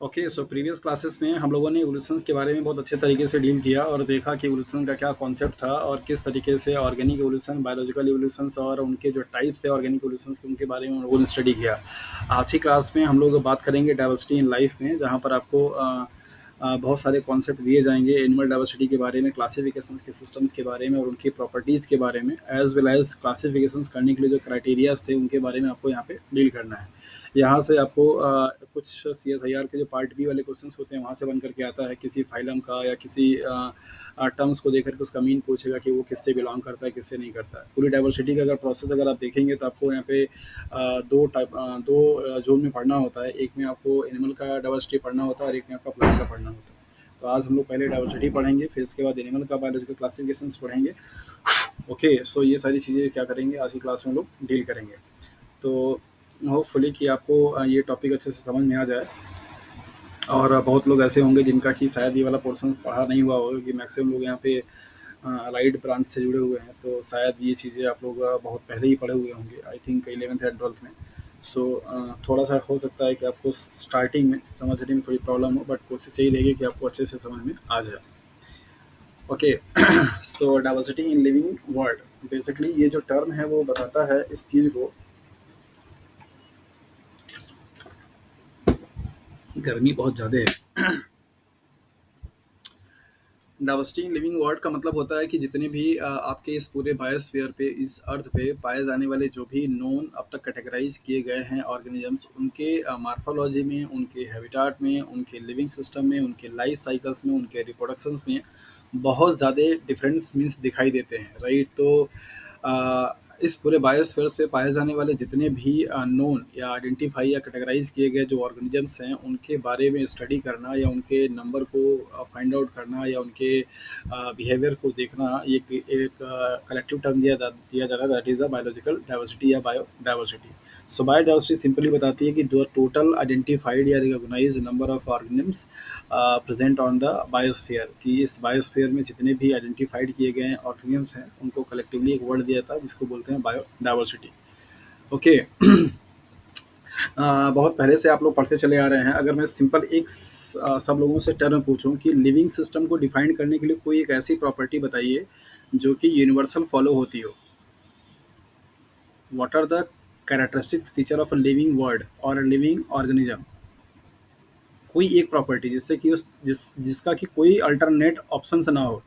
Okay, so previous classes में हम लोगों ने इवोल्यूशंस के बारे में बहुत अच्छे तरीके से डील किया और देखा कि इवोल्यूशन का क्या कॉन्सेप्ट था और किस तरीके से ऑर्गेनिक इवोल्यूशन, बायोलॉजिकल इवोल्यूशंस और उनके जो टाइप्स थे ऑर्गेनिक इवोल्यूशंस के, उनके बारे में हम लोगों ने स्टडी किया। आज की क्लास में हम लोग बात करेंगे डाइवर्सिटी इन लाइफ में, जहाँ पर आपको बहुत सारे कॉन्सेप्ट दिए जाएंगे एनिमल डाइवर्सिटी के बारे में, क्लासिफिकेशन के सिस्टम्स के बारे में और उनकी प्रॉपर्टीज़ के बारे में, एज वेल एज क्लासिफिकेशन करने के लिए जो क्राइटेरियाज थे उनके बारे में आपको यहाँ पे डील करना है। यहाँ से आपको कुछ CSIR के जो पार्ट बी वाले क्वेश्चंस होते हैं वहाँ से बन करके आता है, किसी फाइलम का या किसी टर्म्स को देख करके उसका मीन पूछेगा कि वो किससे बिलोंग करता है, किससे नहीं करता है। पूरी डाइवर्सिटी का अगर प्रोसेस अगर आप देखेंगे तो आपको यहाँ पे दो जोन में पढ़ना होता है। एक में आपको एनिमल का डाइवर्सिटी पढ़ना होता है और एक में आपका प्लांट का पढ़ना होता है। तो आज हम लोग पहले डाइवर्सिटी पढ़ेंगे, फिर इसके बाद एनिमल का बायोलॉजिकल क्लासिफिकेशन पढ़ेंगे। ओके, सो ये सारी चीज़ें क्या करेंगे आज की क्लास में हम लोग डील करेंगे। तो होपफुली कि आपको ये टॉपिक अच्छे से समझ में आ जाए। और बहुत लोग ऐसे होंगे जिनका कि शायद ये वाला पोर्शन पढ़ा नहीं हुआ होगा, कि मैक्सिमम लोग यहाँ पे अलाइड ब्रांच से जुड़े हुए हैं, तो शायद ये चीज़ें आप लोग बहुत पहले ही पढ़े हुए होंगे, आई थिंक 11th या 12th में। सो थोड़ा सा हो सकता है कि आपको स्टार्टिंग में समझने में थोड़ी प्रॉब्लम हो, बट कोशिश यही रहेगी कि आपको अच्छे से समझ में आ जाए। Okay, so diversity in living world, basically ये जो टर्म है वो बताता है इस चीज़ को। गर्मी बहुत ज़्यादा है। डाइवर्सिटी इन लिविंग वर्ल्ड का मतलब होता है कि जितने भी आपके इस पूरे बायोस्फीयर पे, इस अर्थ पे पाए जाने वाले जो भी नोन अब तक कैटेगराइज किए गए हैं ऑर्गेनिजम्स, उनके मार्फोलॉजी में, उनके हैबिटाट में, उनके लिविंग सिस्टम में, उनके लाइफ साइकिल्स में, उनके रिप्रोडक्शंस में बहुत ज़्यादा डिफरेंस मीन्स दिखाई देते हैं, राइट। तो इस पूरे बायोस्फीयर्स पे पाए जाने वाले जितने भी नोन या आइडेंटिफाई या कैटेगराइज किए गए जो ऑर्गेनिजम्स हैं, उनके बारे में स्टडी करना या उनके नंबर को फाइंड आउट करना या उनके बिहेवियर को देखना, ये एक कलेक्टिव टर्म दिया जा रहा है, that is a biological diversity या बायोडाइवर्सिटी। सो बायोडाइवर्सिटी सिंपली बताती है कि द टोटल आइडेंटिफाइड या recognise number of organisms present on the biosphere, कि इस बायोस्फीयर में जितने भी आइडेंटिफाइड किए गए ऑर्गेनिम्स हैं उनको कलेक्टिवली एक वर्ड दिया था जिसको बोलते हैं बायोडाइवर्सिटी। ओके, बहुत पहले से आप लोग पढ़ते चले आ रहे हैं। अगर मैं सिंपल एक सब लोगों से टर्म पूछूं कि लिविंग सिस्टम को डिफाइन करने के लिए कोई एक ऐसी प्रॉपर्टी बताइए जो कि यूनिवर्सल फॉलो होती हो। What are the characteristics feature of a living world और अ लिविंग ऑर्गेनिज्म। कोई एक प्रॉपर्टी जिससे कि जिसका कि कोई अल्टरनेट ऑप्शन ना हो।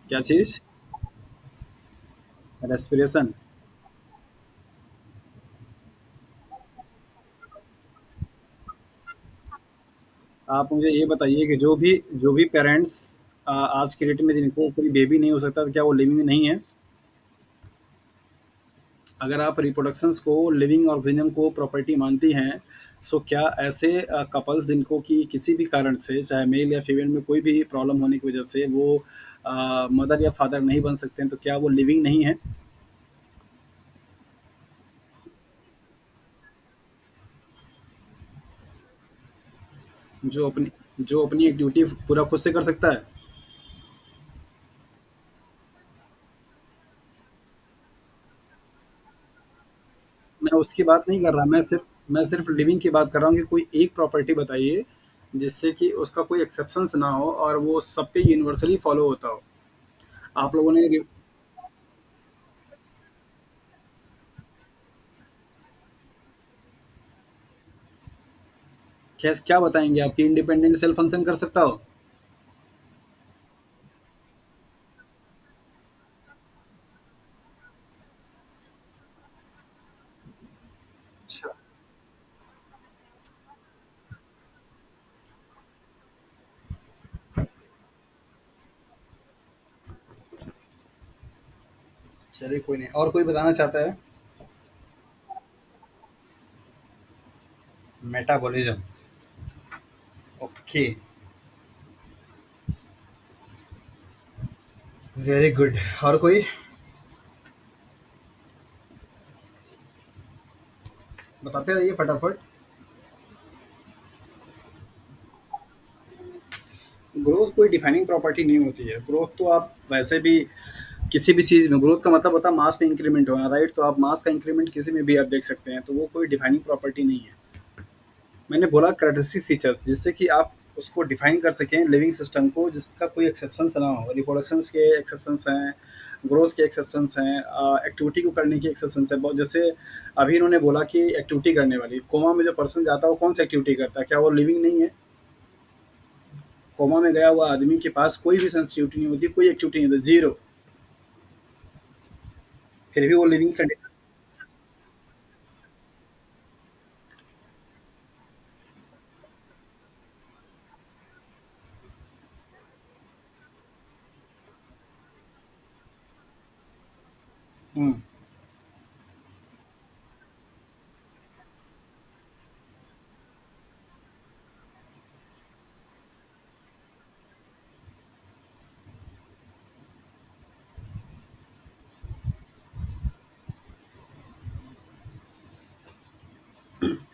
क्या चीज? रेस्पिरेशन। आप मुझे ये बताइए कि जो भी पेरेंट्स आज के डेट में जिनको कोई बेबी नहीं हो सकता, तो क्या वो लिविंग नहीं है? अगर आप रिप्रोडक्शंस को, लिविंग ऑर्गेनिज्म को प्रॉपर्टी मानती हैं, सो क्या ऐसे कपल्स जिनको कि किसी भी कारण से, चाहे मेल या फीमेल में कोई भी प्रॉब्लम होने की वजह से वो मदर या फादर नहीं बन सकते हैं, तो क्या वो लिविंग नहीं है? जो अपनी एक ड्यूटी पूरा खुद से कर सकता है। मैं उसकी बात नहीं कर रहा, मैं सिर्फ लिविंग की बात कर रहा हूँ कि कोई एक प्रॉपर्टी बताइए जिससे कि उसका कोई एक्सेप्शंस ना हो और वो सब पे यूनिवर्सली फॉलो होता हो। आप लोगों ने क्या बताएंगे आपकी इंडिपेंडेंट सेल्फ फंक्शन कर सकता हो? अच्छा, चलिए कोई नहीं, और कोई बताना चाहता है? मेटाबॉलिज्म। Okay, very good. और कोई? बताते रहिए फटाफट। ग्रोथ कोई डिफाइनिंग प्रॉपर्टी नहीं होती है। ग्रोथ तो आप वैसे भी किसी भी चीज़ में ग्रोथ का मतलब होता है मास में इंक्रीमेंट होना, राइट? तो आप मास का इंक्रीमेंट किसी में भी आप देख सकते हैं, तो वो कोई डिफाइनिंग प्रॉपर्टी नहीं है। मैंने बोला कैरेक्टरिस्टिक फीचर्स, जिससे कि आप उसको डिफाइन कर सकें लिविंग सिस्टम को, जिसका कोई एक्सेप्शंस ना हो। रिप्रोडक्शंस के एक्सेप्शंस हैं, ग्रोथ के एक्सेप्शंस हैं, एक्टिविटी को करने की एक्सेप्शंस है बहुत। जैसे अभी इन्होंने बोला कि एक्टिविटी करने वाली, कोमा में जो पर्सन जाता है वो कौन सी एक्टिविटी करता है? क्या वो लिविंग नहीं है? कोमा में गया हुआ आदमी के पास कोई भी सेंसिटिविटी नहीं होती, कोई एक्टिविटी नहीं होती, जीरो, फिर भी वो लिविंग कंडीशन। हम्म।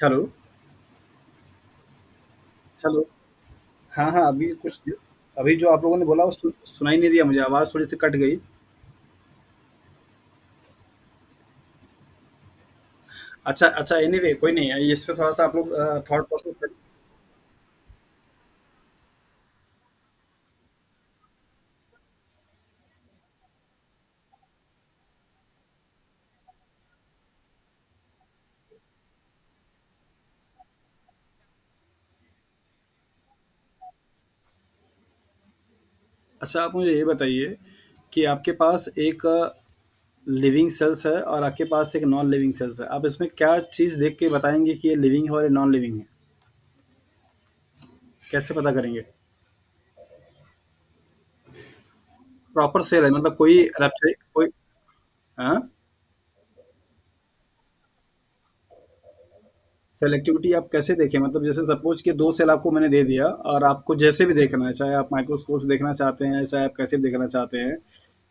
हेलो। हेलो। हाँ हाँ, अभी कुछ, अभी जो आप लोगों ने बोला वो सुनाई नहीं दिया मुझे, आवाज़ थोड़ी सी कट गई। अच्छा अच्छा, एनीवे कोई नहीं, इस पे थोड़ा सा आप लोग थॉट प्रोसेस करिए। अच्छा, आप मुझे ये बताइए कि आपके पास एक लिविंग सेल्स है और आपके पास एक नॉन लिविंग सेल्स है, आप इसमें क्या चीज़ देख के बताएंगे कि ये लिविंग है और ये नॉन लिविंग है? कैसे पता करेंगे? प्रॉपर सेल है मतलब कोई रैप्चर कोई? हाँ। सेलेक्टिविटी आप कैसे देखें? मतलब जैसे सपोज कि दो सेल आपको मैंने दे दिया और आपको जैसे भी देखना है, चाहे आप माइक्रोस्कोप से देखना चाहते हैं, चाहे आप कैसे भी देखना चाहते हैं,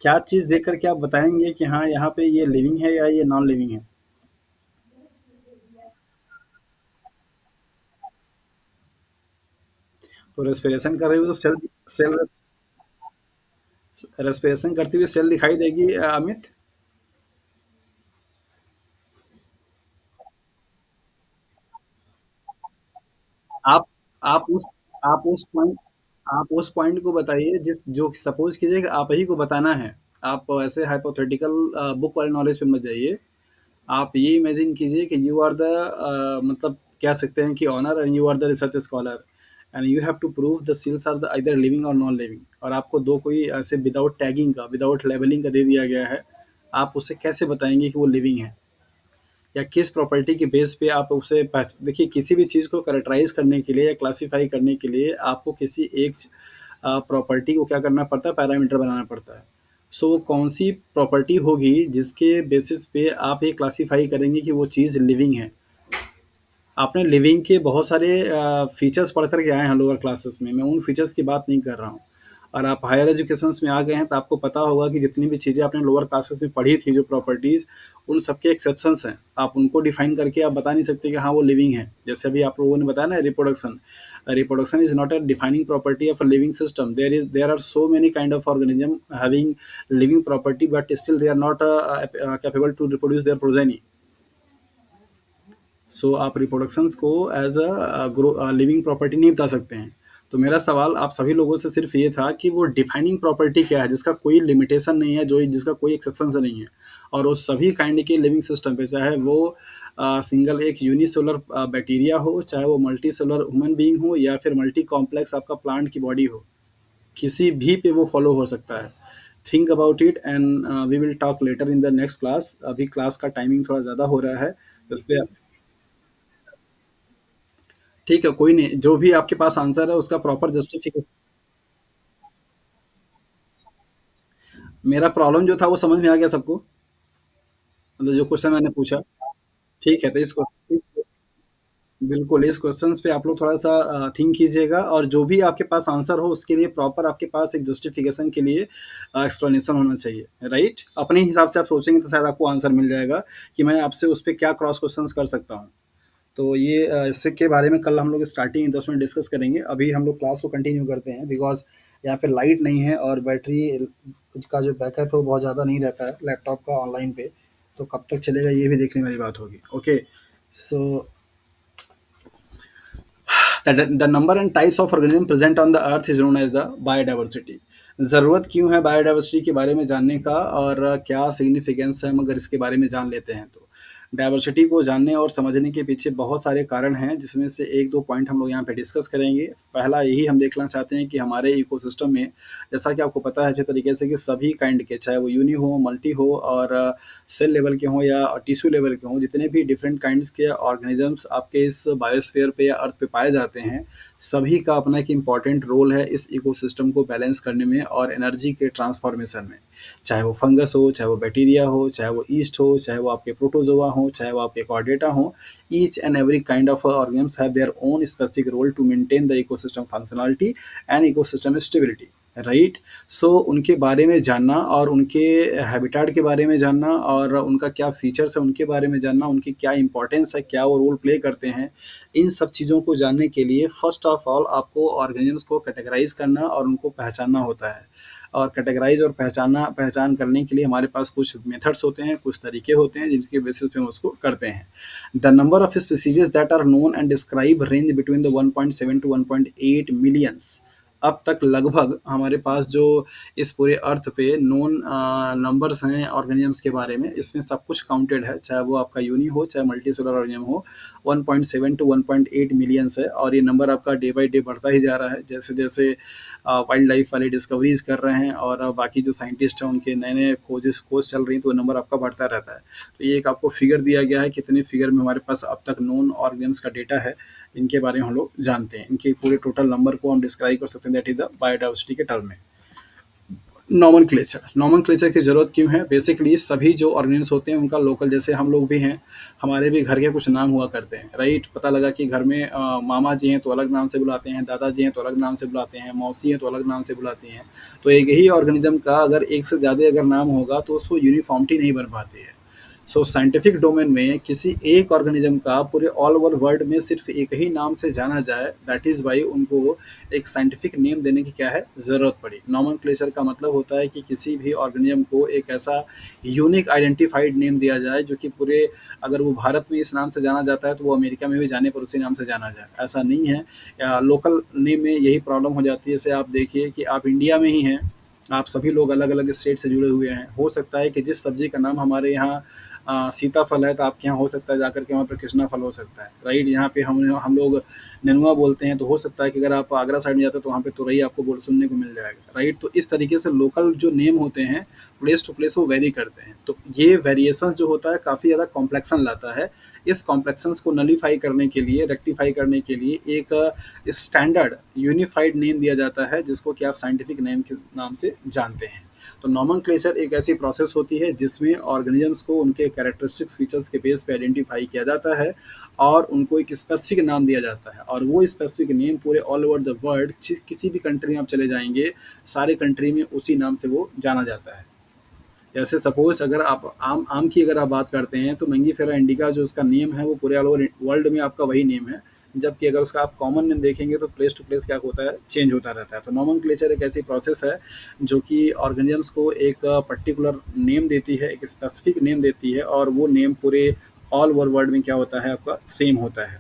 क्या चीज़ देख करके आप बताएंगे कि हाँ यहाँ पे ये लिविंग है या ये नॉन लिविंग है? तो रेस्पिरेशन कर रही हो तो सेल, सेल रेस्पिरेशन करती हुई सेल दिखाई देगी अमित। आप आप उस आप उस पॉइंट आप उस पॉइंट को बताइए जिस जो सपोज कीजिए कि आप ही को बताना है। आप ऐसे हाइपोथेटिकल बुक वाले नॉलेज पे मत जाइए। आप ये इमेजिन कीजिए कि यू आर द मतलब कह सकते हैं कि honour and you are the research scholar and you have to prove the cells are the either living और नॉन लिविंग, और आपको दो कोई ऐसे विदाउट टैगिंग का, विदाउट लेबलिंग का दे दिया गया है। आप उसे कैसे बताएंगे कि वो लिविंग है? या किस प्रॉपर्टी के बेस पे आप उसे देखिए, किसी भी चीज़ को करेक्टराइज करने के लिए या क्लासीफाई करने के लिए आपको किसी एक प्रॉपर्टी को क्या करना पड़ता है, पैरामीटर बनाना पड़ता है। सो वो कौन सी प्रॉपर्टी होगी जिसके बेसिस पे आप ये क्लासीफाई करेंगे कि वो चीज़ लिविंग है? आपने लिविंग के बहुत सारे फीचर्स पढ़ कर के आए हैं लोअर क्लासेस में, मैं उन फीचर्स की बात नहीं कर रहा हूँ। और आप हायर एजुकेशंस में आ गए हैं तो आपको पता होगा कि जितनी भी चीज़ें आपने लोअर क्लासेस में पढ़ी थी, जो प्रॉपर्टीज़, उन सबके एक्सेप्शंस हैं। आप उनको डिफाइन करके आप बता नहीं सकते कि हाँ वो लिविंग है। जैसे अभी आप लोगों ने बताया ना, reproduction, reproduction is not a defining property of a living system. There are so many kind of organism having living property, but still they are not capable to reproduce their progeny. So आप reproductions को as a living property नहीं बता सकते हैं। तो मेरा सवाल आप सभी लोगों से सिर्फ ये था कि वो डिफाइनिंग प्रॉपर्टी क्या है जिसका कोई लिमिटेशन नहीं है, जो जिसका कोई एक्सेप्शन से नहीं है, और वो सभी काइंड के लिविंग सिस्टम पे, चाहे वो सिंगल एक यूनिसेलुलर बैक्टीरिया हो, चाहे वो मल्टी सेलुलर ह्यूमन बीइंग हो, या फिर मल्टी कॉम्प्लेक्स आपका प्लांट की बॉडी हो, किसी भी पे वो फॉलो हो सकता है। Think about it and we will talk later in the next class. अभी क्लास का टाइमिंग थोड़ा ज़्यादा हो रहा है, इसलिए ठीक है, कोई नहीं, जो भी आपके पास आंसर है उसका प्रॉपर जस्टिफिकेशन। मेरा प्रॉब्लम जो था वो समझ में आ गया सबको, मतलब जो क्वेश्चन मैंने पूछा। ठीक है, तो बिल्कुल इस क्वेश्चंस पे आप लोग थोड़ा सा थिंक कीजिएगा, और जो भी आपके पास आंसर हो उसके लिए प्रॉपर आपके पास एक जस्टिफिकेशन के लिए एक्सप्लेनेशन होना चाहिए, राइट? अपने हिसाब से आप सोचेंगे तो शायद आपको आंसर मिल जाएगा कि मैं आपसे उस पर क्या क्रॉस क्वेश्चंस कर सकता हूँ। तो ये इससे के बारे में कल हम लोग स्टार्टिंग 10 मिनट डिस्कस करेंगे। अभी हम लोग क्लास को कंटिन्यू करते हैं, बिकॉज यहाँ पे लाइट नहीं है और बैटरी का जो बैकअप है वो बहुत ज़्यादा नहीं रहता है लैपटॉप का ऑनलाइन पे, तो कब तक चलेगा ये भी देखने वाली बात होगी। Okay, so the number and types of organism present on the earth is known as the biodiversity। ज़रूरत क्यों है बायोडाइवर्सिटी के बारे में जानने का और क्या सिग्निफिकेंस है हम अगर इसके बारे में जान लेते हैं तो। डाइवर्सिटी को जानने और समझने के पीछे बहुत सारे कारण हैं जिसमें से एक दो पॉइंट हम लोग यहाँ पे डिस्कस करेंगे। पहला यही हम देखना चाहते हैं कि हमारे इकोसिस्टम में, जैसा कि आपको पता है अच्छे तरीके से, कि सभी काइंड के, चाहे वो यूनि हो, मल्टी हो और सेल लेवल के हों या टिश्यू लेवल के हों, जितने भी डिफरेंट काइंड्स के ऑर्गेनिजम्स आपके इस बायोस्फीयर पे या अर्थ पे पाए जाते हैं, सभी का अपना एक इम्पॉर्टेंट रोल है इस इकोसिस्टम को बैलेंस करने में और एनर्जी के ट्रांसफॉर्मेशन में। चाहे वो फंगस हो, चाहे वो बैक्टीरिया हो, चाहे वो ईस्ट हो, चाहे वो आपके प्रोटोजोआ हो, चाहे वो आपके कॉर्डेटा हो, each and every kind of organisms have their own specific role to maintain the ecosystem functionality and ecosystem stability, right. So उनके बारे में जानना और उनके हैबिटाट के बारे में जानना और उनका क्या फीचर्स है उनके बारे में जानना, उनकी क्या इंपॉर्टेंस है, क्या वो रोल प्ले करते हैं, इन सब चीज़ों को जानने के लिए फर्स्ट ऑफ ऑल आपको ऑर्गेनिजम्स को कैटेगराइज करना और उनको पहचानना होता है। और कैटेगराइज और पहचान करने के लिए हमारे पास कुछ मेथड्स होते हैं, कुछ तरीके होते हैं जिनके बेसिस पे हम उसको करते हैं। The number of species that are known and describe range between the 1.7 to 1.8 millions. अब तक लगभग हमारे पास जो इस पूरे अर्थ पे नोन नंबर्स हैं ऑर्गेनिजम्स के बारे में, इसमें सब कुछ काउंटेड है, चाहे वो आपका यूनि हो, चाहे मल्टी सोलर ऑर्गेनिज्म हो। 1.7 टू 1.8 मिलियंस है और ये नंबर आपका डे बाई डे बढ़ता ही जा रहा है, जैसे जैसे वाइल्ड लाइफ वाले डिस्कवरीज कर रहे हैं और बाकी जो साइंटिस्ट हैं उनके नए नए खोज चल रही हैं, तो नंबर आपका बढ़ता रहता है। तो ये एक आपको फिगर दिया गया है, कितने फिगर में हमारे पास अब तक नोन ऑर्गेनिम्स का डेटा है, इनके बारे में हम लोग जानते हैं। इनके पूरे टोटल नंबर को हम डिस्क्राइब कर सकते हैं, दैट इज द बायोडाइवर्सिटी के टर्म में। नॉमनक्लेचर की ज़रूरत क्यों है? बेसिकली सभी जो ऑर्गेनिम्स होते हैं उनका लोकल, जैसे हम लोग भी हैं, हमारे भी घर के कुछ नाम हुआ करते हैं, राइट। पता लगा कि घर में मामा जी हैं तो अलग नाम से बुलाते हैं, दादाजी हैं तो अलग नाम से बुलाते हैं, मौसी हैं तो अलग नाम से बुलाती हैं। तो एक ही ऑर्गेनिज्म का अगर एक से ज़्यादा अगर नाम होगा तो उसको यूनिफॉर्मिटी नहीं बन पाती है। सो साइंटिफिक डोमेन में किसी एक ऑर्गेनिज्म का पूरे ऑल ओवर वर्ल्ड में सिर्फ एक ही नाम से जाना जाए, दैट इज़ वाई उनको एक साइंटिफिक नेम देने की क्या है ज़रूरत पड़ी। नॉमनक्लेचर का मतलब होता है कि किसी भी ऑर्गेनिज्म को एक ऐसा यूनिक आइडेंटिफाइड नेम दिया जाए जो कि पूरे, अगर वो भारत में इस नाम से जाना जाता है तो वो अमेरिका में भी जाने पर उसी नाम से जाना जाए, ऐसा नहीं है। या लोकल नेम में यही प्रॉब्लम हो जाती है। जैसे आप देखिए कि आप इंडिया में ही हैं, आप सभी लोग अलग अलग स्टेट से जुड़े हुए हैं, हो सकता है कि जिस सब्जी का नाम हमारे यहाँ सीताफल है तो आपके यहाँ हो सकता है जाकर के वहाँ पर कृष्णा फल हो सकता है, राइट। यहाँ पे हम लोग नेनुआ बोलते हैं, तो हो सकता है कि अगर आप आगरा साइड में जाते हो तो वहाँ पे तुरई आपको बोल सुनने को मिल जाएगा, राइट। तो इस तरीके से लोकल जो नेम होते हैं प्लेस टू प्लेस वो वेरी करते हैं। तो ये वेरिएशन जो होता है काफ़ी ज़्यादा कॉम्प्लेक्सन लाता है। इस कॉम्प्लेक्सन्स को नलीफाई करने के लिए, रेक्टिफाई करने के लिए एक स्टैंडर्ड यूनिफाइड नेम दिया जाता है जिसको कि आप साइंटिफिक नेम के नाम से जानते हैं। तो नॉमनक्लेचर एक ऐसी प्रोसेस होती है जिसमें ऑर्गेनिजम्स को उनके कैरेक्टरिस्टिक्स फीचर्स के बेस पे आइडेंटिफाई किया जाता है और उनको एक स्पेसिफिक नाम दिया जाता है, और वो स्पेसिफिक नेम पूरे ऑल ओवर द वर्ल्ड किसी भी कंट्री में आप चले जाएंगे, सारे कंट्री में उसी नाम से वो जाना जाता है। जैसे सपोज अगर आप आम आम की अगर आप बात करते हैं तो मैंगीफेरा इंडिका जो उसका नेम है वो पूरे ऑल ओवर वर्ल्ड में आपका वही नेम है, जबकि अगर उसका आप कॉमन नेम देखेंगे तो प्लेस टू प्लेस क्या होता है, चेंज होता रहता है। तो नॉमनक्लेचर एक ऐसी प्रोसेस है जो कि ऑर्गेनिजम्स को एक पर्टिकुलर नेम देती है, एक स्पेसिफिक नेम देती है, और वो नेम पूरे ऑल ओवर वर्ल्ड में क्या होता है, आपका सेम होता है।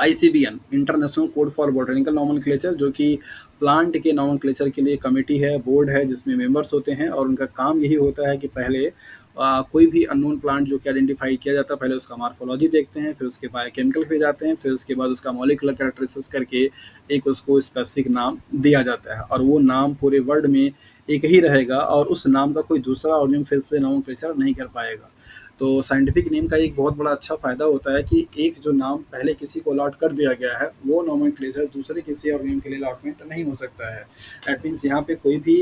ICBN international code for botanical nomenclature, जो कि प्लांट के नॉमनक्लेचर के लिए कमेटी है, बोर्ड है जिसमें मेंबर्स होते हैं, और उनका काम यही होता है कि पहले कोई भी अननोन प्लांट जो कि आइडेंटिफाई किया जाता है, पहले उसका मार्फोलॉजी देखते हैं, फिर उसके बायोकेमिकल पे जाते हैं, फिर उसके बाद उसका मॉलिक्यूलर कैरेक्टरिस्टिक्स करके एक उसको स्पेसिफिक नाम दिया जाता है, और वो नाम पूरे वर्ल्ड में एक ही रहेगा और उस नाम का कोई दूसरा ऑर्गेनिज्म फिर से नॉमनक्लेचर नहीं कर पाएगा। तो साइंटिफिक नेम का एक बहुत बड़ा अच्छा फ़ायदा होता है कि एक जो नाम पहले किसी को अलॉट कर दिया गया है वो नॉमेनक्लेचर दूसरे किसी ऑर्गेनिज्म के लिए अलॉटमेंट नहीं हो सकता है। दैट मीन्स यहाँ पे कोई भी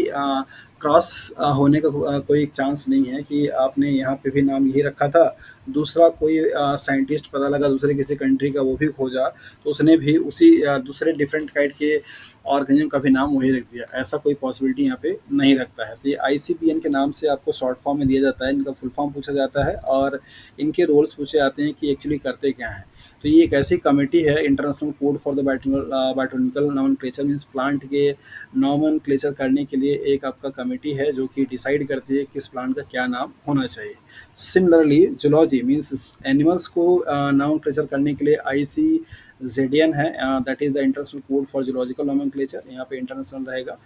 क्रॉस होने का कोई चांस नहीं है कि आपने यहाँ पे भी नाम यही रखा था, दूसरा कोई साइंटिस्ट पता लगा दूसरे किसी कंट्री का, वो भी खोजा तो उसने भी उसी दूसरे डिफरेंट काइंड के ऑर्गेनिज्म का भी नाम वही रख दिया, ऐसा कोई पॉसिबिलिटी यहाँ पे नहीं रखता है। तो ये ICBN के नाम से आपको शॉर्ट फॉर्म में दिया जाता है, इनका फुल फॉर्म पूछा जाता है और इनके रोल्स पूछे जाते हैं कि एक्चुअली करते क्या हैं। तो ये एक ऐसी कमिटी है, international code for the botanical nomenclature means plant के नॉमेनक्लेचर करने के लिए एक आपका कमिटी है जो कि डिसाइड करती है किस प्लांट का क्या नाम होना चाहिए। सिमिलरली जूलॉजी मीन्स एनिमल्स को नॉमेनक्लेचर करने के लिए ICZN है, that is the international code for zoological nomenclature, यहाँ पे इंटरनेशनल रहेगा।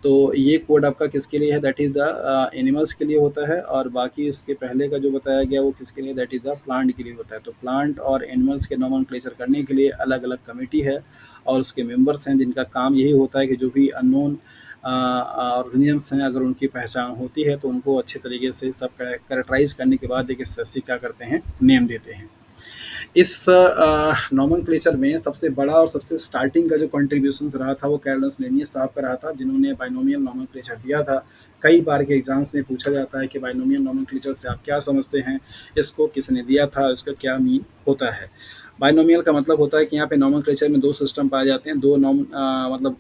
तो ये कोड आपका किसके लिए है, दैट इज़ द एनिमल्स के लिए होता है, और बाकी इसके पहले का जो बताया गया वो किसके लिए, दैट इज़ द प्लांट के लिए होता है। तो प्लांट और एनिमल्स के नॉमेनक्लेचर करने के लिए अलग अलग कमेटी है और उसके मेंबर्स हैं जिनका काम यही होता है कि जो भी अननोन ऑर्गेनिजम्स हैं अगर उनकी पहचान होती है तो उनको अच्छे तरीके से सब कैरेक्टराइज करने के बाद एक स्पेसिफिक क्या करते हैं, नेम देते हैं। इस नॉमेनक्लेचर में सबसे बड़ा और सबसे स्टार्टिंग का जो कंट्रीब्यूशंस रहा था वो कैरोलस लिनियस साहब का रहा था, जिन्होंने बाइनोमियल नॉमेनक्लेचर दिया था। कई बार के एग्जाम्स में पूछा जाता है कि बाइनोमियल नॉमेनक्लेचर से आप क्या समझते हैं, इसको किसने दिया था, इसका क्या मीन होता है। बाइनोमियल का मतलब होता है कि यहाँ पे नॉमेनक्लेचर में दो सिस्टम पाए जाते हैं, दो मतलब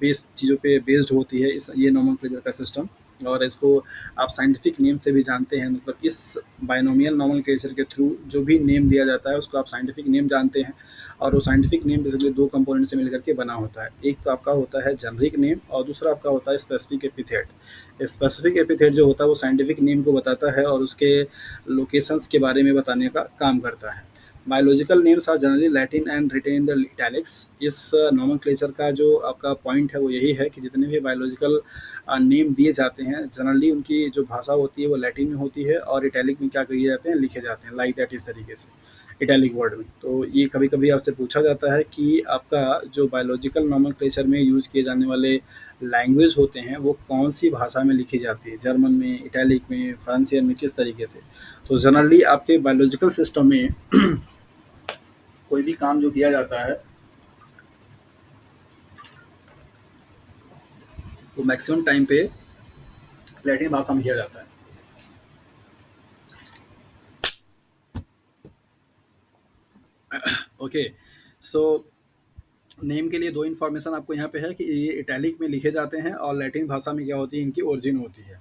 बेस चीज़ों पे बेस्ड होती है इस ये नॉमेनक्लेचर का सिस्टम, और इसको आप साइंटिफिक नेम से भी जानते हैं। मतलब इस बाइनोमियल नॉमेनक्लेचर के थ्रू जो भी नेम दिया जाता है उसको आप साइंटिफिक नेम जानते हैं, और वो साइंटिफिक नेम बेसिकली दो कंपोनेंट से मिलकर के बना होता है। एक तो आपका होता है जेनरिक नेम और दूसरा आपका होता है स्पेसिफिक एपिथेट। स्पेसिफिक एपिथेट जो होता है वो साइंटिफिक नेम को बताता है और उसके लोकेशंस के बारे में बताने का काम करता है। Biological names are generally Latin and written in the italics. इस नोमेनक्लेचर का जो आपका पॉइंट है वो यही है कि जितने भी बायोलॉजिकल नेम दिए जाते हैं जनरली उनकी जो भाषा होती है वो लैटिन में होती है और इटैलिक में क्या किए जाते हैं, लिखे जाते हैं, लाइक दैट इस तरीके से इटैलिक वर्ड में। तो ये कभी कभी आपसे पूछा जाता है कि आपका जो बायोलॉजिकल नोमेनक्लेचर में यूज किए जाने वाले लैंग्वेज होते हैं वो कौन सी भाषा में लिखी जाती है, जर्मन में, इटैलिक में, फ्रांसियन में, किस तरीके से। तो जनरली आपके बायोलॉजिकल सिस्टम में कोई भी काम जो किया जाता है वो मैक्सिमम टाइम पे लैटिन भाषा में किया जाता है। ओके, सो नेम के लिए दो इन्फॉर्मेशन आपको यहाँ पे है कि ये इटैलिक में लिखे जाते हैं और लैटिन भाषा में क्या होती है, इनकी ओरिजिन होती है।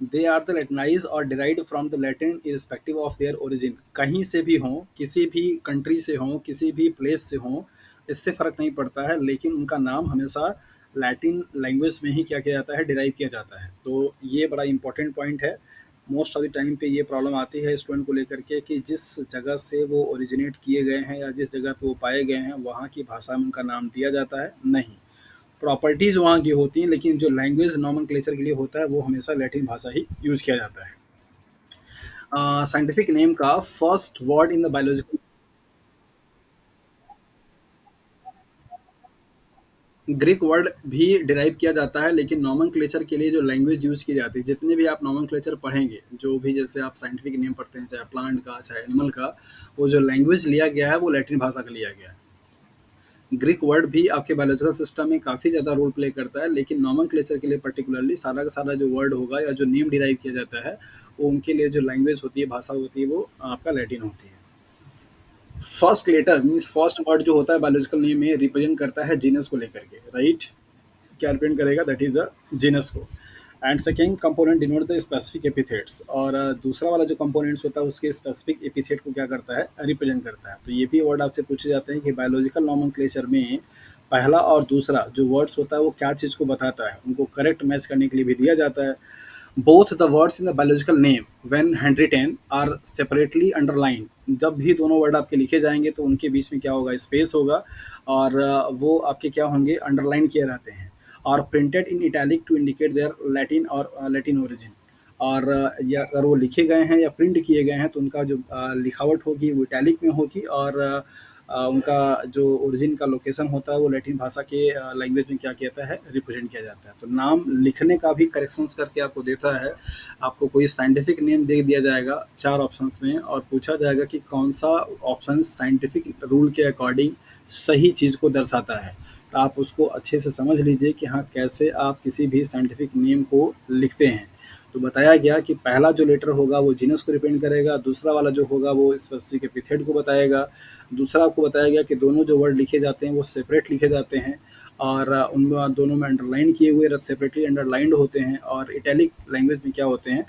दे आर द लैटिनाइज और derived from the Latin irrespective of their origin. कहीं से भी हों, किसी भी कंट्री से हों, किसी भी प्लेस से हों, इससे फ़र्क नहीं पड़ता है, लेकिन उनका नाम हमेशा लैटिन लैंग्वेज में ही क्या किया जाता है, डिराइव किया जाता है। तो ये बड़ा इंपॉर्टेंट पॉइंट है। मोस्ट ऑफ द टाइम पे ये प्रॉब्लम आती है स्टूडेंट को लेकर के कि जिस जगह से वो ओरिजिनेट किए गए हैं या जिस जगह पे वो पाए गए हैं वहाँ की भाषा में उनका नाम दिया जाता है, नहीं। प्रॉपर्टीज़ वहाँ की होती हैं लेकिन जो लैंग्वेज नॉमेनक्लेचर के लिए होता है वो हमेशा लैटिन भाषा ही यूज़ किया जाता है। साइंटिफिक नेम का first word in the biological, Greek word भी डिराइव किया जाता है, लेकिन नॉमेनक्लेचर के लिए जो लैंग्वेज यूज़ की जाती है, जितने भी आप नॉमेनक्लेचर पढ़ेंगे, जो भी जैसे आप साइंटिफिक नेम पढ़ते हैं, चाहे प्लांट का चाहे एनिमल का, वो जो लैंग्वेज लिया गया है वो लैटिन भाषा का लिया गया है। ग्रीक वर्ड भी आपके बायोलॉजिकल सिस्टम में काफ़ी ज़्यादा रोल प्ले करता है, लेकिन नॉमेनक्लेचर के लिए पर्टिकुलरली सारा का सारा जो वर्ड होगा या जो नेम डिराइव किया जाता है वो उनके लिए जो लैंग्वेज होती है, भाषा होती है, वो आपका लैटिन होती है। First letter means first word जो होता है बायोलॉजिकल नेम में रिप्रेजेंट करता है जीनस को लेकर के, राइट। क्या रिप्रेजेंट करेगा, दैट इज द जीनस को। And second component denote the specific epithets, और दूसरा वाला जो कंपोनेंट्स होता है उसके स्पेसिफिक एपिथेट को क्या करता है, रिप्रेजेंट करता है। तो ये भी वर्ड आपसे पूछे जाते हैं कि बायोलॉजिकल नॉमेनक्लेचर में पहला और दूसरा जो वर्ड्स होता है वो क्या चीज़ को बताता है, उनको करेक्ट मैच करने के लिए भी दिया जाता है। Both the words in the biological name when handwritten are separately underline. जब भी दोनों वर्ड आपके लिखे जाएंगे तो उनके बीच में क्या होगा, स्पेस होगा, और वो आपके क्या होंगे, अंडरलाइन किए रहते हैं, और printed in italic to indicate their Latin और लैटिन ओरिजिन। और या अगर वो लिखे गए हैं या प्रिंट किए गए हैं तो उनका जो लिखावट होगी वो इटैलिक में होगी, और उनका जो ओरिजिन का लोकेशन होता है वो लैटिन भाषा के लैंग्वेज में क्या किया जाता है, रिप्रेजेंट किया जाता है। तो नाम लिखने का भी करेक्शंस करके आपको देता है। आपको कोई साइंटिफिक नेम दे दिया जाएगा चार ऑप्शंस में और पूछा जाएगा कि कौन सा ऑप्शन साइंटिफिक रूल के अकॉर्डिंग सही चीज़ को दर्शाता है। तो आप उसको अच्छे से समझ लीजिए कि हाँ कैसे आप किसी भी साइंटिफिक नेम को लिखते हैं। तो बताया गया कि पहला जो लेटर होगा वो जीनस को रिप्रेजेंट करेगा, दूसरा वाला जो होगा वो स्पेसिफिक एपिथेट को बताएगा, दूसरा आपको बताया गया कि दोनों जो वर्ड लिखे जाते हैं वो सेपरेट लिखे जाते हैं, और उन दोनों में अंडरलाइन किए हुए सेपरेटली अंडरलाइंड होते हैं, और इटैलिक लैंग्वेज में क्या होते हैं,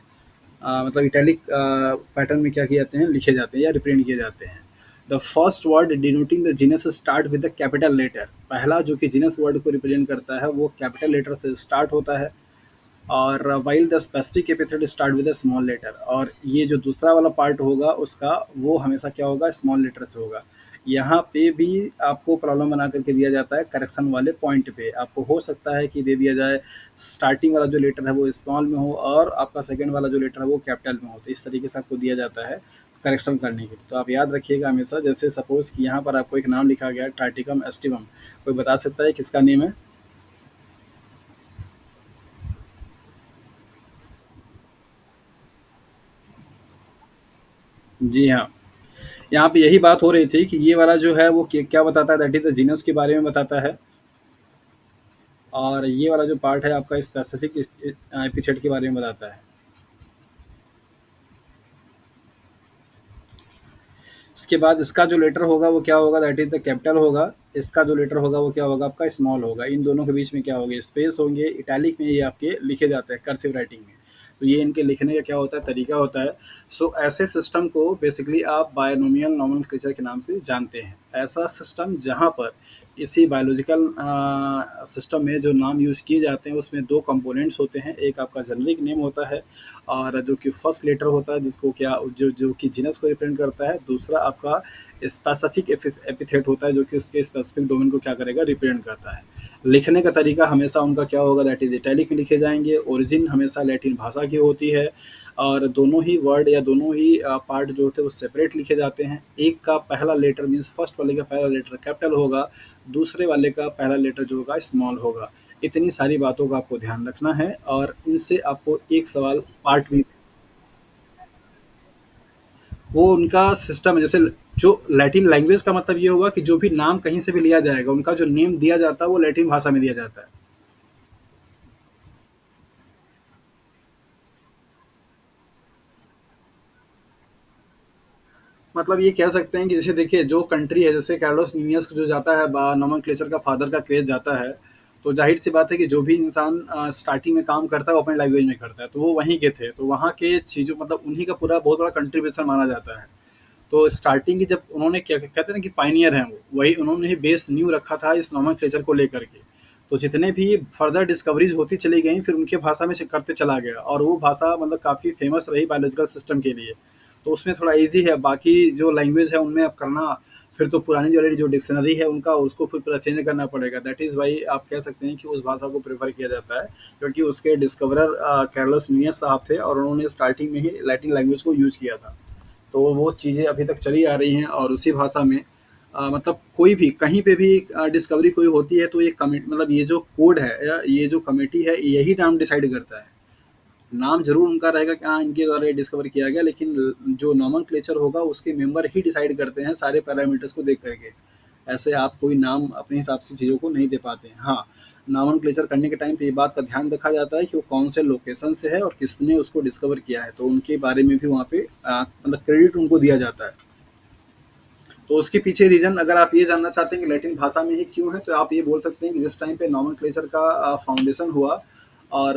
मतलब इटैलिक पैटर्न में क्या किए जाते हैं, लिखे जाते हैं या रिप्रेजेंट किए जाते हैं। The first word denoting the genus start with the capital letter. पहला जो कि जीनस वर्ड को रिप्रेजेंट करता है वो कैपिटल लेटर से स्टार्ट होता है। और while the specific epithet start with a small letter, और ये जो दूसरा वाला पार्ट होगा उसका वो हमेशा क्या होगा, स्मॉल लेटर से होगा। यहाँ पे भी आपको प्रॉब्लम बना करके दिया जाता है करेक्शन वाले पॉइंट पे। आपको हो सकता है कि दे दिया जाए स्टार्टिंग वाला जो लेटर है वो स्मॉल में हो और आपका सेकंड वाला जो लेटर है वो कैपिटल में हो, तो इस तरीके से आपको दिया जाता है करेक्शन करने के लिए। तो आप याद रखिएगा हमेशा, जैसे सपोज कि यहाँ पर आपको एक नाम लिखा गया है टार्टिकम एस्टिवम, कोई बता सकता है किसका नेम है? जी हाँ, यहाँ पे यही बात हो रही थी कि ये वाला जो है वो क्या बताता है, दैट इज द जीनस के बारे में बताता है। और ये वाला जो पार्ट है आपका स्पेसिफिक एपिथेट के बारे में बताता है। इसके बाद इसका जो लेटर होगा वो क्या होगा, दैट इज द कैपिटल होगा। इसका जो लेटर होगा वो क्या होगा, आपका स्मॉल होगा। इन दोनों के बीच में क्या होंगे, स्पेस होंगे। इटैलिक में ये आपके लिखे जाते हैं कर्सिव राइटिंग में। तो ये इनके लिखने का क्या होता है, तरीका होता है। सो ऐसे सिस्टम को बेसिकली आप बायनोमियल नोमेनक्लेचर के नाम से जानते हैं। ऐसा सिस्टम जहाँ पर किसी बायोलॉजिकल सिस्टम में जो नाम यूज़ किए जाते हैं उसमें दो कंपोनेंट्स होते हैं। एक आपका जेनरिक नेम होता है और जो कि फर्स्ट लेटर होता है जिसको क्या जो जो कि जीनस को रिप्रेजेंट करता है। दूसरा आपका स्पेसिफिक एपिथेट होता है जो कि उसके स्पेसिफिक डोमेन को क्या करेगा, रिप्रेजेंट करता है। लिखने का तरीका हमेशा उनका क्या होगा, दैट इज इटैलिक में लिखे जाएंगे। ओरिजिन हमेशा लैटिन भाषा की होती है और दोनों ही वर्ड या दोनों ही पार्ट जो होते हैं वो सेपरेट लिखे जाते हैं। एक का पहला लेटर मीन्स फर्स्ट वाले का पहला लेटर कैपिटल होगा, दूसरे वाले का पहला लेटर जो होगा स्मॉल होगा। इतनी सारी बातों का आपको ध्यान रखना है और इनसे आपको एक सवाल पार्ट भी, वो उनका सिस्टम है। जैसे जो लैटिन लैंग्वेज का मतलब ये हुआ कि जो भी नाम कहीं से भी लिया जाएगा उनका जो नेम दिया जाता है वो लैटिन भाषा में दिया जाता है। मतलब ये कह सकते हैं कि जैसे देखिए जो कंट्री है, जैसे कार्लोस नीनियस जो जाता है नोमेनक्लेचर का फादर का क्रेज जाता है, तो जाहिर सी बात है कि जो भी इंसान स्टार्टिंग में काम करता है वो अपने लैंग्वेज में करता है। तो वो वहीं के थे, तो वहाँ के चीज़ों मतलब उन्हीं का पूरा बहुत बड़ा कंट्रीब्यूशन माना जाता है। तो स्टार्टिंग की जब उन्होंने क्या कहते हैं ना कि पाइनियर हैं वो, वही उन्होंने ही बेस न्यू रखा था इस नोमेनक्लेचर को लेकर के। तो जितने भी फर्दर डिस्कवरीज होती चली गई फिर उनके भाषा में से करते चला गया और वो भाषा मतलब काफ़ी फेमस रही बायोलॉजिकल सिस्टम के लिए। तो उसमें थोड़ा ईजी है, बाकी जो लैंग्वेज है उनमें अब करना फिर तो पुरानी जो ऑलरेडी जो डिक्शनरी है उनका उसको फिर पूरा चेंज करना पड़ेगा। दैट इज़ वाई आप कह सकते हैं कि उस भाषा को प्रेफर किया जाता है, क्योंकि उसके डिस्कवरर कैर्लोस न्यूएस साहब थे और उन्होंने स्टार्टिंग में ही लैटिन लैंग्वेज को यूज़ किया था। तो वो चीज़ें अभी तक चली आ रही हैं और उसी भाषा में मतलब कोई भी कहीं पे भी डिस्कवरी कोई होती है तो ये कमिट मतलब ये जो कोड है या ये जो कमेटी है यही नाम डिसाइड करता है। नाम ज़रूर उनका रहेगा कि हाँ, इनके द्वारा ये डिस्कवर किया गया, लेकिन जो नोमेनक्लेचर होगा उसके मेंबर ही डिसाइड करते हैं सारे पैरामीटर्स को देख करके। ऐसे आप कोई नाम अपने हिसाब से चीज़ों को नहीं दे पाते हैं। हाँ, नोमेनक्लेचर करने के टाइम पे ये बात का ध्यान रखा जाता है कि वो कौन से लोकेशन से है और किसने उसको डिस्कवर किया है, तो उनके बारे में भी वहाँ पे मतलब क्रेडिट उनको दिया जाता है। तो उसके पीछे रीज़न अगर आप ये जानना चाहते हैं कि लैटिन भाषा में ही क्यों है, तो आप ये बोल सकते हैं कि जिस टाइम पे नोमेनक्लेचर का फाउंडेशन हुआ और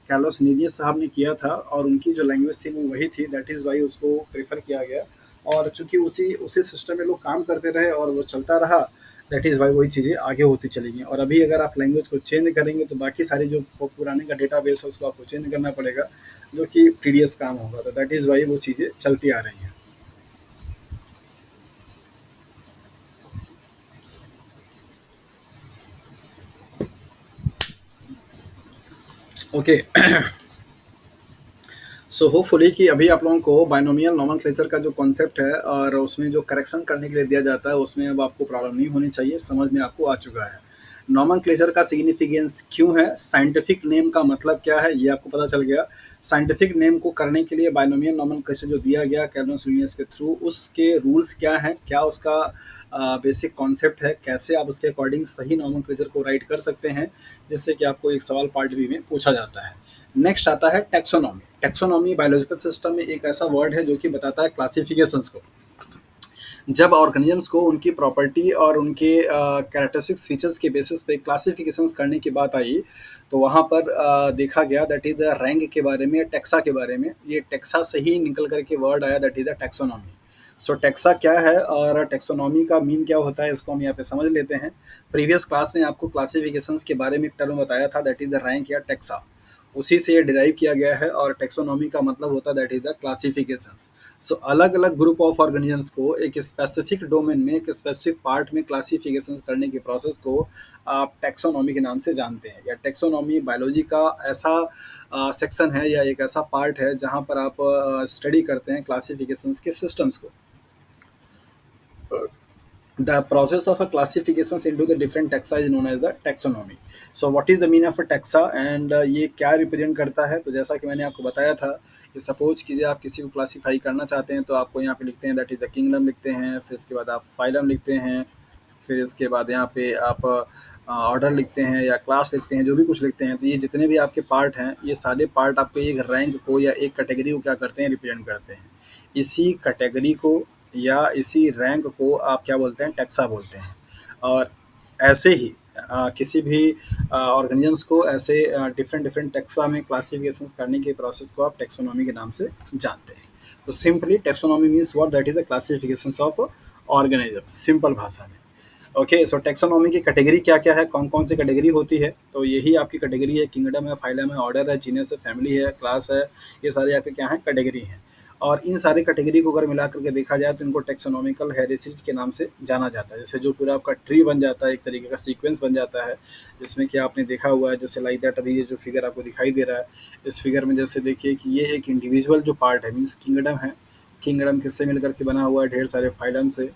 कार्लोस लीनियस साहब ने किया था और उनकी जो लैंग्वेज थी वो वही थी, दैट इज़ वाई उसको प्रेफर किया गया। और चूंकि उसी उसी सिस्टम में लोग काम करते रहे और वो चलता रहा, दैट इज़ वाई वही चीज़ें आगे होती चली गई। और अभी अगर आप लैंग्वेज को चेंज करेंगे तो बाकी सारी जो पुराने का डेटाबेस है उसको आपको चेंज करना पड़ेगा, जो कि टीडियस काम होगा। तो दैट इज़ वाई वो चीज़ें चलती आ रही हैं। ओके। सो होपफुली कि अभी आप लोगों को बाइनोमियल नोमेनक्लेचर का जो कॉन्सेप्ट है और उसमें जो करेक्शन करने के लिए दिया जाता है उसमें अब आपको प्रॉब्लम नहीं होनी चाहिए, समझ में आपको आ चुका है। नोमेनक्लेचर का सिग्निफिकेंस क्यों है, साइंटिफिक नेम का मतलब क्या है, ये आपको पता चल गया। साइंटिफिक नेम को करने के लिए बाइनोमियल नोमेनक्लेचर जो दिया गया कैर्लोस लीनियस के थ्रू, उसके रूल्स क्या हैं, क्या उसका बेसिक कॉन्सेप्ट है, कैसे आप उसके अकॉर्डिंग सही नोमेनक्लेचर को राइट कर सकते हैं, जिससे कि आपको एक सवाल पार्ट बी में पूछा जाता है। नेक्स्ट आता है टेक्सोनॉमी। टेक्सोनॉमी बायोलॉजिकल सिस्टम में एक ऐसा वर्ड है जो कि बताता है क्लासिफिकेशंस को। जब ऑर्गेनिजम्स को उनकी प्रॉपर्टी और उनके कैरेक्टरिस्टिक्स फीचर्स के बेसिस पे क्लासिफिकेशंस करने की बात आई, तो वहाँ पर देखा गया दैट इज़ द रैंक के बारे में, टेक्सा के बारे में। ये टेक्सा से ही निकल करके वर्ड आया that is the taxonomy. So taxa क्या है और टेक्सोनॉमी का मीन क्या होता है, इसको हम यहाँ पे समझ लेते हैं। प्रीवियस क्लास में आपको क्लासिफिकेशंस के बारे में एक टर्म बताया था, दैट इज द रैंक या टेक्सा। उसी से ये डिराइव किया गया है, और टेक्सोनॉमी का मतलब होता है दैट इज द क्लासिफिकेशंस। सो अलग अलग ग्रुप ऑफ ऑर्गेनिजम्स को एक स्पेसिफिक डोमेन में, एक स्पेसिफिक पार्ट में क्लासिफिकेशंस करने के प्रोसेस को आप टैक्सोनॉमी के नाम से जानते हैं। या टैक्सोनॉमी बायोलॉजी का ऐसा सेक्शन है या एक ऐसा पार्ट है जहाँ पर आप स्टडी करते हैं क्लासिफिकेशंस के सिस्टम्स को। The process of a classifications into the different taxa is known as the taxonomy. So what is the meaning of a taxa and ये क्या रिप्रेजेंट करता है? तो जैसा कि मैंने आपको बताया था कि सपोज कीजिए आप किसी को क्लासीफाई करना चाहते हैं, तो आपको यहाँ पे लिखते हैं दैट इज द किंगडम लिखते हैं, फिर इसके बाद आप फाइलम लिखते हैं, फिर इसके बाद यहाँ पे आप ऑर्डर लिखते हैं या क्लास लिखते हैं, जो भी कुछ लिखते हैं। तो ये जितने भी आपके पार्ट हैं, ये सारे पार्ट आपको एक रैंक को या एक कैटेगरी को क्या करते हैं, रिप्रेजेंट करते हैं। इसी कैटेगरी को या इसी रैंक को आप क्या बोलते हैं, टैक्सा बोलते हैं। और ऐसे ही किसी भी ऑर्गेनिजम्स को ऐसे डिफरेंट डिफरेंट टैक्सा में क्लासिफिकेशन करने के प्रोसेस को आप टैक्सोनॉमी के नाम से जानते हैं। तो simply taxonomy means what, that is the classifications of organisms, simple भाषा में। ओके, सो टैक्सोनॉमी की कैटेगरी क्या क्या है, कौन कौन सी कैटेगरी होती है? तो यही आपकी कैटेगरी है, किंगडम है, फाइलम है, ऑर्डर है, जीनस है, फैमिली है, क्लास है। ये सारे आपके क्या हैं, कैटेगरी हैं। और इन सारी कैटेगरी को अगर मिला करके देखा जाए तो इनको टैक्सोनॉमिकल हेरिटेज के नाम से जाना जाता है। जैसे जो पूरा आपका ट्री बन जाता है, एक तरीके का सीक्वेंस बन जाता है, जिसमें कि आपने देखा हुआ है, जैसे लाइक दैट अभी ये जो फिगर आपको दिखाई दे रहा है, इस फिगर में जैसे देखिए कि ये एक इंडिविजुअल जो पार्ट है, मीन्स किंगडम है। किंगडम किससे मिल करके बना हुआ है, ढेर सारे फाइलम से।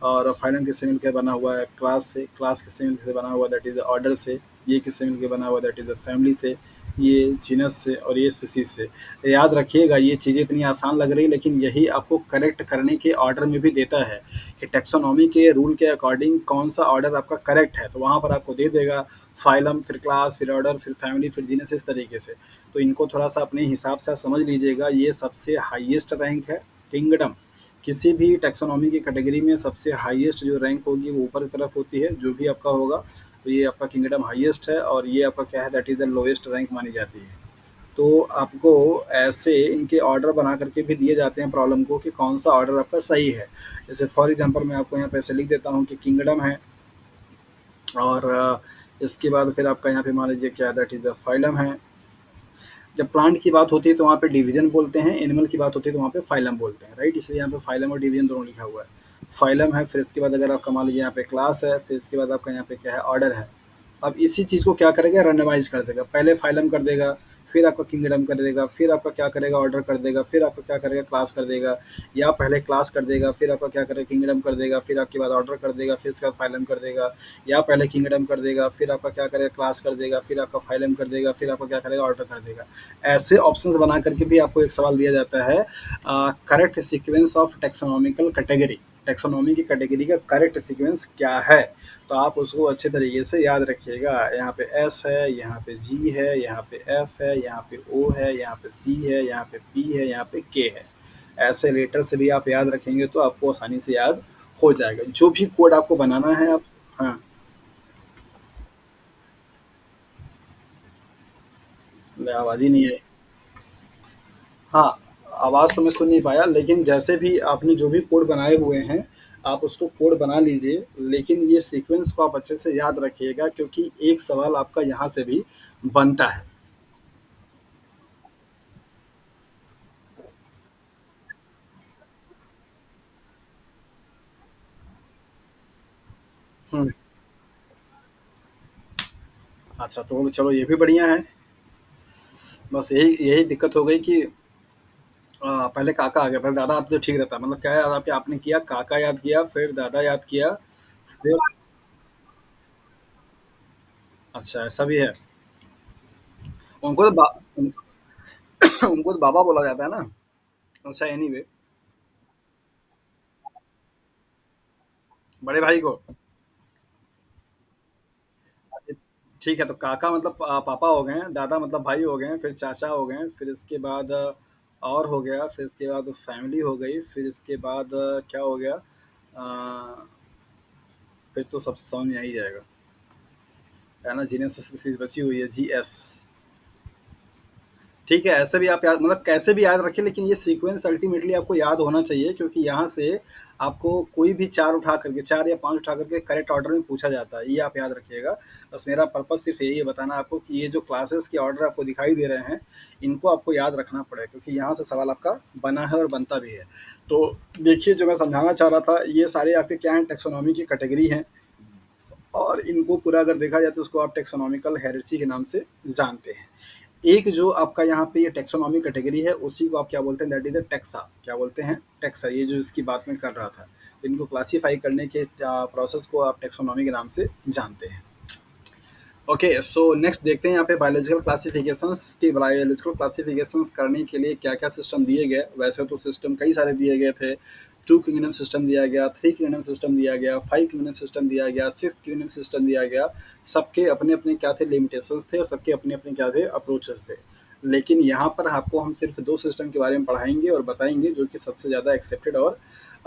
और फाइलम किससे मिलकर बना हुआ है, क्लास से। क्लास किससे मिलकर बना हुआ है, दैट इज़ ऑर्डर से। ये किससे मिलकर बना हुआ है, दैट इज़ फैमिली से। ये जीनस से, और ये स्पीसीज से। याद रखिएगा, ये चीज़ें इतनी आसान लग रही है, लेकिन यही आपको करेक्ट करने के ऑर्डर में भी देता है कि टैक्सोनॉमी के रूल के अकॉर्डिंग कौन सा ऑर्डर आपका करेक्ट है। तो वहाँ पर आपको दे देगा फाइलम, फिर क्लास, फिर ऑर्डर, फिर फैमिली, फिर जीनस, इस तरीके से। तो इनको थोड़ा सा अपने हिसाब से समझ लीजिएगा। ये सबसे हाईएस्ट रैंक है, किंगडम। किसी भी टैक्सोनॉमी की कैटेगरी में सबसे हाईएस्ट जो रैंक होगी वो ऊपर की तरफ होती है, जो भी आपका होगा। तो ये आपका किंगडम हाईएस्ट है, और ये आपका क्या है, that is the lowest rank मानी जाती है। तो आपको ऐसे इनके ऑर्डर बना करके भी दिए जाते हैं प्रॉब्लम को, कि कौन सा ऑर्डर आपका सही है। जैसे फॉर एग्जांपल मैं आपको यहाँ पे ऐसे लिख देता हूँ कि किंगडम है, और इसके बाद फिर आपका यहाँ पे मान लीजिए क्या, दैट इज़ द फाइलम है। जब प्लांट की बात होती है तो वहाँ पे डिवीजन बोलते हैं, एनिमल की बात होती है तो वहाँ पे फाइलम बोलते हैं, राइट। इसलिए यहाँ पे फाइलम और डिवीजन दोनों लिखा हुआ है। फाइलम है, फिर इसके बाद अगर आपका मान लीजिए यहाँ पे क्लास है, फिर इसके बाद आपका यहाँ पे क्या है, ऑर्डर है। अब इसी चीज़ को क्या करेगा, रैंडमाइज कर देगा। पहले फाइलम कर देगा, फिर आपका किंगडम कर देगा, फिर आपका क्या करेगा, ऑर्डर कर देगा, फिर आपका क्या करेगा, क्लास कर देगा। या पहले क्लास कर देगा, फिर आपका क्या करेगा, किंगडम कर देगा, फिर आपके बाद ऑर्डर कर देगा, फिर इसके बाद फाइलम कर देगा। या पहले किंगडम कर देगा, फिर आपका क्या करेगा, क्लास कर देगा, फिर आपका फाइलम कर देगा, फिर आपका क्या करेगा, ऑर्डर कर देगा। ऐसे ऑप्शंस बना करके भी आपको एक सवाल दिया जाता है, correct sequence of taxonomical category. Taxonomy की कैटेगरी का करेक्ट सीक्वेंस क्या है? तो आप उसको अच्छे तरीके से याद रखिएगा। यहाँ पे एस है, यहाँ पे जी है, यहाँ पे एफ है, यहाँ पे ओ है, यहाँ पे सी है, यहाँ पे पी है, यहाँ पे के है। ऐसे लेटर से भी आप याद रखेंगे तो आपको आसानी से याद हो जाएगा। जो भी कोड आपको बनाना है आप। हाँ, आवाज़ ही नहीं आई। हाँ, आवाज़ तो मैं सुन नहीं पाया, लेकिन जैसे भी आपने जो भी कोड बनाए हुए हैं, आप उसको कोड बना लीजिए, लेकिन ये सीक्वेंस को आप अच्छे से याद रखिएगा, क्योंकि एक सवाल आपका यहाँ से भी बनता है। हुँ, अच्छा, तो चलो ये भी बढ़िया है। बस यही यही दिक्कत हो गई कि पहले काका आ गया, पहले दादा आते तो ठीक रहता। मतलब क्या याद आपके आपने किया, काका याद किया, फिर दादा याद किया, फिर अच्छा ऐसा भी है। उनको तो उनको तो बाबा बोला जाता है ना? अच्छा एनीवे, बड़े भाई को। ठीक है, तो काका मतलब पापा हो गए हैं, दादा मतलब भाई हो गए हैं, फिर चाचा हो गए हैं, फिर इसके बाद और हो गया, फिर इसके बाद फैमिली हो गई, फिर इसके बाद क्या हो गया, फिर तो सब समझ में आ ही जाएगा, है ना। जीनस स्पीसीज बची हुई है, जी एस। ठीक है, ऐसे भी आप याद मतलब कैसे भी याद रखें, लेकिन ये सीक्वेंस अल्टीमेटली आपको याद होना चाहिए, क्योंकि यहाँ से आपको कोई भी 4 उठा करके 4 या 5 उठा करके करेक्ट ऑर्डर में पूछा जाता है, ये आप याद रखिएगा। बस मेरा पर्पज़ सिर्फ़ यही है बताना आपको कि ये जो क्लासेस के ऑर्डर आपको दिखाई दे रहे हैं, इनको आपको याद रखना पड़ेगा, क्योंकि यहाँ से सवाल आपका बना है और बनता भी है। तो देखिए, जो मैं समझाना चाह रहा था, ये सारे आपके क्या हैं, टैक्सोनॉमी की कैटेगरी हैं, और इनको पूरा अगर देखा जाए तो उसको आप टैक्सोनॉमिकल हायरार्की के नाम से जानते हैं। एक जो आपका यहाँ पे ये टैक्सोनॉमी कैटेगरी है, उसी को आप क्या बोलते हैं, दैट इज़ द टैक्सा। क्या बोलते हैं? टैक्सा। ये जो इसकी बात मैं कर रहा था, इनको क्लासिफाई करने के प्रोसेस को आप टैक्सोनॉमी के नाम से जानते हैं। ओके, सो नेक्स्ट देखते हैं यहाँ पे बायोलॉजिकल क्लासिफिकेशंस की। बायोलॉजिकल क्लासिफिकेशंस करने के लिए क्या क्या सिस्टम दिए गए। वैसे तो सिस्टम कई सारे दिए गए थे। टू किंगडम सिस्टम दिया गया, थ्री किंगडम सिस्टम दिया गया, फाइव किंगडम सिस्टम दिया गया, सिक्स किंगडम सिस्टम दिया गया। सबके अपने अपने क्या थे, लिमिटेशंस थे, और सबके अपने अपने क्या थे, अप्रोचेस थे। लेकिन यहाँ पर आपको हम सिर्फ दो सिस्टम के बारे में पढ़ाएंगे और बताएंगे जो कि सबसे ज़्यादा एक्सेप्टेड और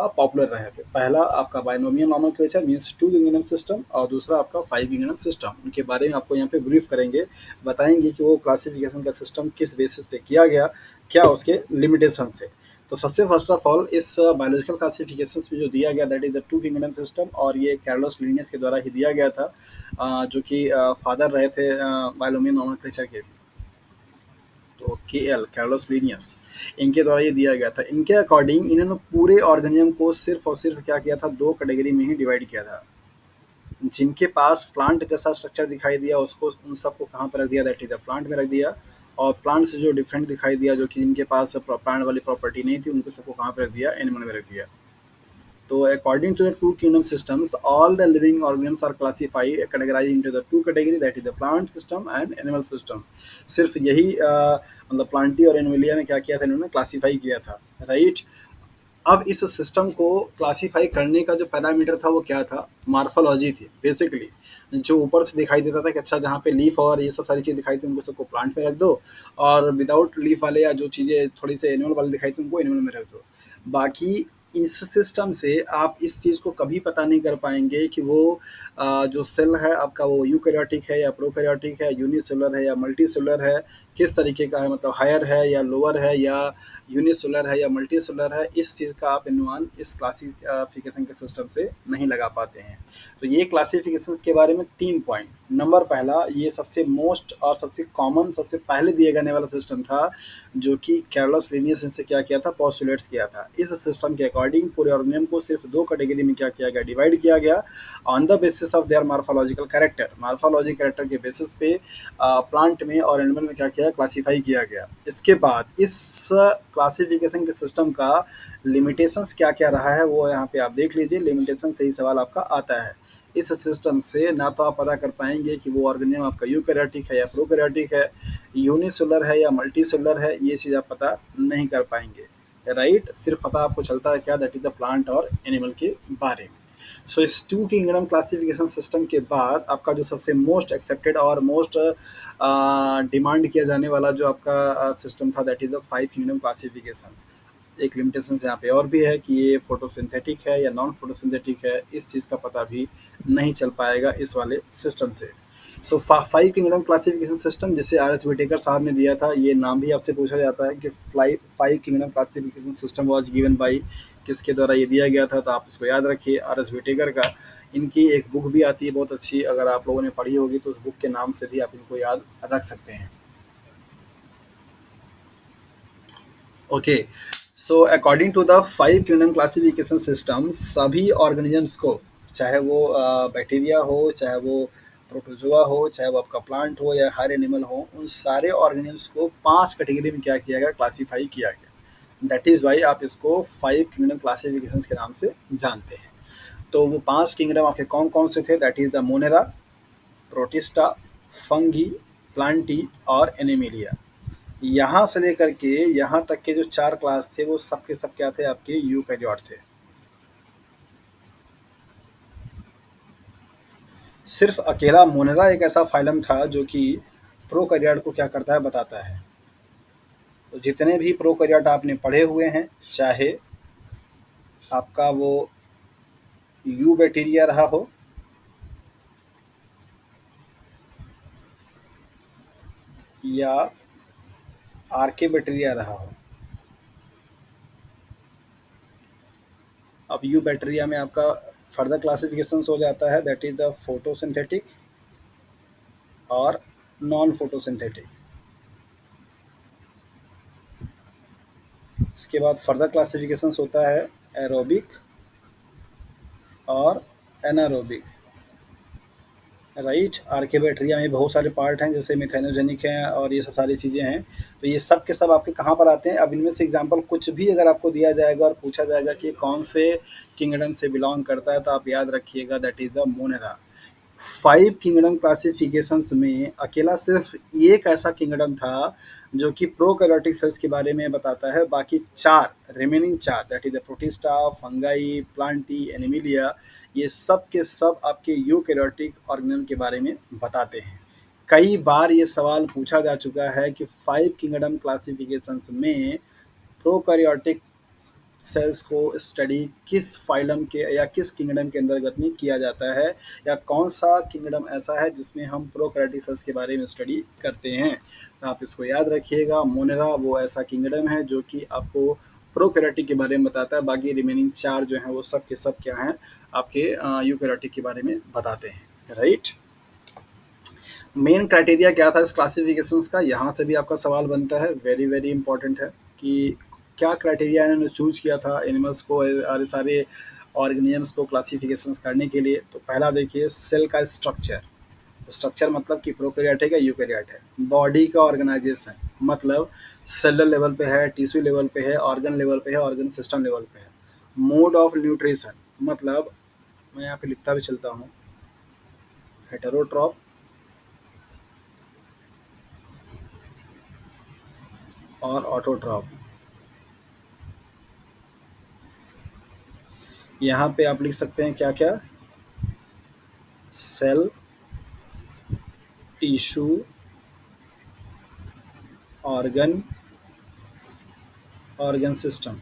पॉपुलर रहे थे। पहला आपका binomial nomenclature means two kingdom system, और दूसरा आपका फाइव किंगडम सिस्टम। उनके बारे में आपको यहाँ पे ब्रीफ करेंगे, बताएंगे कि वो क्लासिफिकेशन का सिस्टम किस बेसिस पे किया गया, क्या उसके लिमिटेशन थे। तो सबसे फर्स्ट ऑफ ऑल इस बायोलॉजिकल क्लासिफिकेशन में जो दिया गया, that is the two kingdom system, और ये कार्लोस लिनियस के द्वारा ही दिया गया था, जो कि फादर रहे थे बायोनोमियल नोमेनक्लेचर के। तो के एल कार्लोस लीनियस, इनके द्वारा ये दिया गया था। इनके अकॉर्डिंग इन्होंने पूरे ऑर्गेनिज्म को सिर्फ और सिर्फ क्या किया था, दो कैटेगरी में ही डिवाइड किया था। जिनके पास प्लांट जैसा स्ट्रक्चर दिखाई दिया, उसको उन सबको कहाँ पर रख दिया, दैट इज द प्लांट में रख दिया। और प्लांट से जो डिफरेंट दिखाई दिया, जो कि जिनके पास प्लांट वाली प्रॉपर्टी नहीं थी, उनको सबको कहाँ पर रख दिया, एनिमल में रख दिया। So according to the two kingdom systems, all the living organisms are classified, categorized into the two category, that is the plant system and animal system. सिर्फ यही मतलब प्लांटी और एनिमलिया में क्या किया था, इन्होंने क्लासीफाई किया था, राइट। अब इस सिस्टम को क्लासीफाई करने का जो पैरामीटर था वो क्या था, मार्फोलॉजी थी बेसिकली। जो ऊपर से दिखाई देता था कि अच्छा, जहाँ पे लीफ और ये सब सारी चीज़ दिखाई थी, उनको सबको प्लांट में रख दो, और विदाउट लीफ वाले या जो चीज़ें थोड़ी से एनिमल वाले दिखाई थी, उनको एनिमल में रख दो। बाकी इस सिस्टम से आप इस चीज़ को कभी पता नहीं कर पाएंगे कि वो जो सेल है आपका, वो यूकैरियोटिक है या प्रोकैरियोटिक है, यूनिसेलुलर है या मल्टीसेलुलर है, किस तरीके का है, मतलब हायर है या लोअर है, या यूनिसेलुलर है या मल्टीसेलुलर है। इस चीज़ का आप अनुमान इस क्लासिफिकेशन के सिस्टम से नहीं लगा पाते हैं। तो ये क्लासिफिकेशन के बारे में 3 पॉइंट। नंबर पहला, ये सबसे मोस्ट और सबसे कॉमन, सबसे पहले दिए जाने वाला सिस्टम था, जो कि कार्लोस लिनियस ने क्या किया था, पोस्टुलेट्स किया था। इस सिस्टम के अकॉर्डिंग पूरे ऑर्गेनिज्म को सिर्फ दो कैटेगरी में क्या किया गया, डिवाइड किया गया, on the basis of their morphological character. Morphology character के बेसिस पे प्लांट में और एनिमल में क्या किया, क्लासीफाई किया गया। इसके बाद इस क्लासिफिकेशन के सिस्टम का लिमिटेशंस क्या क्या रहा है, वो यहाँ पे आप देख लीजिए। लिमिटेशन से ही सवाल आपका आता है। इस सिस्टम से ना तो आप पता कर पाएंगे कि वो ऑर्गेनिज्म आपका यूकैरियोटिक है या प्रोकैरियोटिक है, यूनिसेलुलर है या मल्टीसेलुलर है, ये चीज़ आप पता नहीं कर पाएंगे, राइट। सिर्फ पता आपको चलता है क्या, दैट इज द प्लांट और एनिमल के बारे में। सो इस टू किंगडम क्लासिफिकेशन सिस्टम के बाद आपका जो सबसे मोस्ट एक्सेप्टेड और मोस्ट डिमांड किया जाने वाला जो आपका सिस्टम था, that is the five kingdom classification. एक लिमिटेशन यहाँ पे और भी है कि ये फोटोसिंथेटिक है या नॉन फोटोसिंथेटिक है, इस चीज़ का पता भी नहीं चल पाएगा इस वाले सिस्टम से। So five kingdom classification system, जिसे आर एस विटेकर साहब ने दिया था, ये नाम भी आपसे पूछा जाता है कि five kingdom classification system was given by, किसके द्वारा ये दिया गया था। तो आप इसको याद रखिए, आर एस विटेकर का। इनकी एक बुक भी आती है बहुत अच्छी, अगर आप लोगों ने पढ़ी होगी तो उस बुक के नाम से भी आप इनको याद रख सकते हैं। Okay, so according to the five kingdom classification system, सभी ऑर्गेनिजम्स को, चाहे वो बैक्टीरिया हो, चाहे वो प्रोटोजोआ हो, चाहे वो आपका प्लांट हो या हर एनिमल हो, उन सारे ऑर्गेनिजम्स को पांच कैटेगरी में क्या किया गया, क्लासीफाई किया गया। दैट इज़ वाई आप इसको फाइव किंगडम क्लासिफिकेशन के नाम से जानते हैं। तो वो पांच किंगडम आपके कौन कौन से थे, that is the Monera, protista, fungi, Plantae और एनिमिलिया। यहाँ से लेकर के यहाँ तक के जो चार क्लास थे, वो सब के सब क्या थे, आपके यूकैरियोट थे। सिर्फ अकेला मोनेरा एक ऐसा फाइलम था जो कि प्रोकैरियोट को क्या करता है, बताता है। तो जितने भी प्रोकैरियोट आपने पढ़े हुए हैं, चाहे आपका वो यू बैक्टीरिया रहा हो, या आर्के बैक्टीरिया रहा हो। अब यू बैक्टीरिया में आपका फर्दर क्लासिफिकेशन हो जाता है, दैट इज द फोटोसिंथेटिक और नॉन फोटोसिंथेटिक। इसके बाद फर्दर क्लासिफिकेशन होता है एरोबिक और एनारोबिक। राइट, आर्कियोबैक्टीरिया में बहुत सारे पार्ट हैं, जैसे मिथेनोजेनिक हैं और ये सब सारी चीज़ें हैं। तो ये सब के सब आपके कहाँ पर आते हैं? अब इनमें से एग्जांपल कुछ भी अगर आपको दिया जाएगा और पूछा जाएगा कि कौन से किंगडम से बिलोंग करता है, तो आप याद रखिएगा that is the Monera. 5 kingdom classifications में अकेला सिर्फ एक ऐसा किंगडम था जो कि प्रोकैरियोटिक सेल्स के बारे में बताता है। बाकी 4 remaining 4 that is the protista, fungi, Plantae, Animalia, ये सब के सब आपके यूकैरियोटिक ऑर्गेनल के बारे में बताते हैं। कई बार ये सवाल पूछा जा चुका है कि 5 किंगडम क्लासिफिकेशंस में प्रोकैरियोटिक सेल्स को स्टडी किस फाइलम के या किस किंगडम के अंतर्गत में किया जाता है, या कौन सा किंगडम ऐसा है जिसमें हम प्रोकैरियोटिक सेल्स के बारे में स्टडी करते हैं। तो आप इसको याद रखिएगा, मोनेरा वो ऐसा किंगडम है जो कि आपको प्रोकैरियोटिक के बारे में बताता है। बाकी रिमेनिंग 4 जो हैं वो सब के सब क्या हैं, आपके यूकैरियोटिक के बारे में बताते हैं। राइट, मेन क्राइटेरिया क्या था इस क्लासिफिकेशंस का, यहाँ से भी आपका सवाल बनता है, वेरी वेरी इंपॉर्टेंट है कि क्या क्राइटेरिया इन्होंने चूज किया था एनिमल्स को और सारे ऑर्गेनिजम्स को क्लासिफिकेशंस करने के लिए। तो पहला देखिए, सेल का स्ट्रक्चर। स्ट्रक्चर मतलब कि प्रोकैरियोट है, यूकैरियोट है। बॉडी का ऑर्गेनाइजेशन मतलब सेलुलर लेवल पे है, टिश्यू लेवल पे है, ऑर्गन लेवल पे है, ऑर्गन सिस्टम लेवल पे है। मोड ऑफ न्यूट्रिशन मतलब, मैं यहाँ पे लिखता भी चलता हूँ, हेटेरोट्रॉप और ऑटोट्रॉप। यहाँ पे आप लिख सकते हैं क्या क्या, cell, tissue, organ, organ system.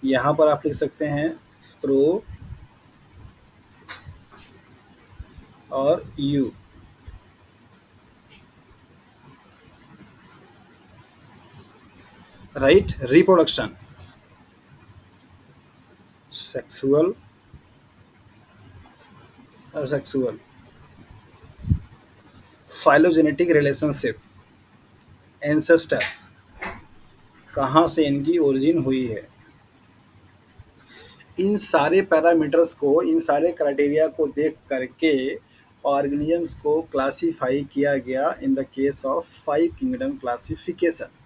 यहाँ पर आप लिख सकते हैं प्रो और eu. Right, reproduction, sexual, asexual, phylogenetic relationship, ancestor, कहाँ से इनकी ओरिजिन हुई है। इन सारे पैरामीटर्स को, इन सारे क्राइटेरिया को देख करके ऑर्गेनिजम्स को क्लासीफाई किया गया in the case of 5 kingdom classification.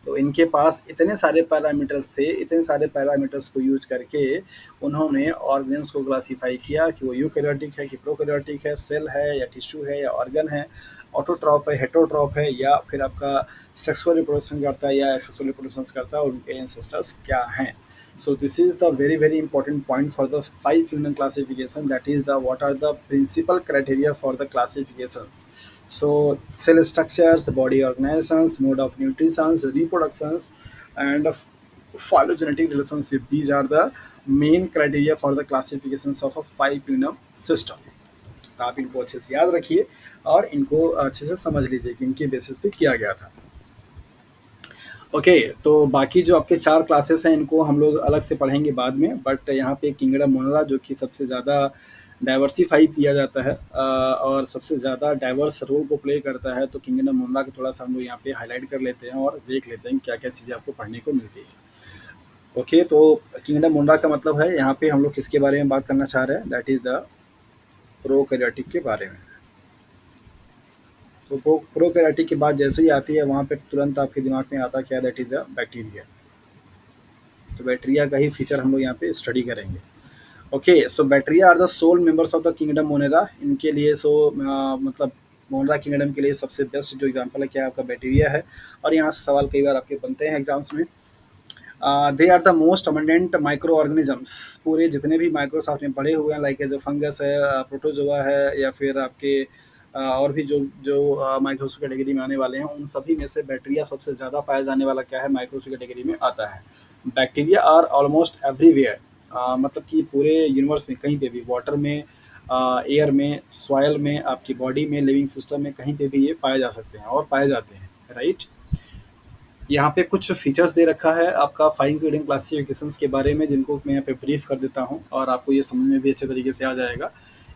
तो इनके पास इतने सारे पैरामीटर्स थे, इतने सारे पैरामीटर्स को यूज करके उन्होंने ऑर्गेन्स को क्लासीफाई किया कि वो यूकैरियोटिक है कि प्रोकैरियोटिक है, सेल है या टिश्यू है या ऑर्गन है, ऑटोट्रॉप है, हेटेरोट्रॉप है, या फिर आपका सेक्सुअल रिप्रोडक्शन करता है या एसेक्सुअल रिप्रोडक्शन करता है, और उनके एंसेस्टर्स क्या हैं। So this is the very very important point for the 5 kingdom classification, that is the what are the principal criteria for the classifications. So cell structures, body organizations, mode of nutrition, reproductions, and phylogenetic relationship, these are the main criteria for the classifications of a 5 kingdom system. तो आप इनको अच्छे से याद रखिए और इनको अच्छे से समझ लीजिए कि इनके बेसिस पे किया गया था। ओके, तो बाकी जो आपके 4 क्लासेस हैं इनको हम लोग अलग से पढ़ेंगे बाद में, बट यहाँ पे किंगडम मोनेरा जो कि सबसे ज़्यादा डाइवर्सिफाई किया जाता है और सबसे ज़्यादा डाइवर्स रोल को प्ले करता है, तो किंगडम मोनेरा को थोड़ा सा हम लोग यहाँ पे हाईलाइट कर लेते हैं और देख लेते हैं क्या क्या चीज़ें आपको पढ़ने को मिलती है। ओके, तो किंगडम मोनेरा का मतलब है, यहाँ पे हम लोग किसके बारे में बात करना चाह रहे हैं, दैट इज़ द प्रोकैरियोटिक के बारे में। तो प्रोकैरियोटिक की बात जैसे ही आती है वहाँ पे तुरंत आपके दिमाग में आता क्या, दैट इज़ द बैक्टीरिया। तो बैक्टीरिया का ही फीचर हम लोग यहाँ पे स्टडी करेंगे। Okay, so bacteria are the sole members of the kingdom Monera. इनके लिए मतलब मोनेरा किंगडम के लिए सबसे बेस्ट जो एग्जांपल है क्या, आपका बैक्टीरिया है। और यहाँ से सवाल कई बार आपके बनते हैं एग्जाम्स में। They are the most abundant microorganisms. पूरे जितने भी माइक्रोस आपने पढ़े हुए हैं, लाइक जो फंगस है, प्रोटोजोआ है, या फिर आपके और भी जो जो माइक्रोस्कोप कैटेगरी में आने वाले हैं, उन सभी में से बैक्टीरिया सबसे ज़्यादा पाया जाने वाला क्या है, माइक्रोस्कोप कैटेगरी में आता है। बैक्टीरिया आर ऑलमोस्ट एवरीवेयर, मतलब कि पूरे यूनिवर्स में कहीं पे भी, वाटर में, एयर में, सॉयल में, आपकी बॉडी में, लिविंग सिस्टम में, कहीं पे भी ये पाए जा सकते हैं और पाए जाते हैं। राइट, यहाँ पे कुछ फीचर्स दे रखा है आपका 5 ग्रेडिंग क्लासिफिकेशंस के बारे में, जिनको मैं यहाँ पे ब्रीफ कर देता हूँ और आपको ये समझ में भी अच्छे तरीके से आ जाएगा।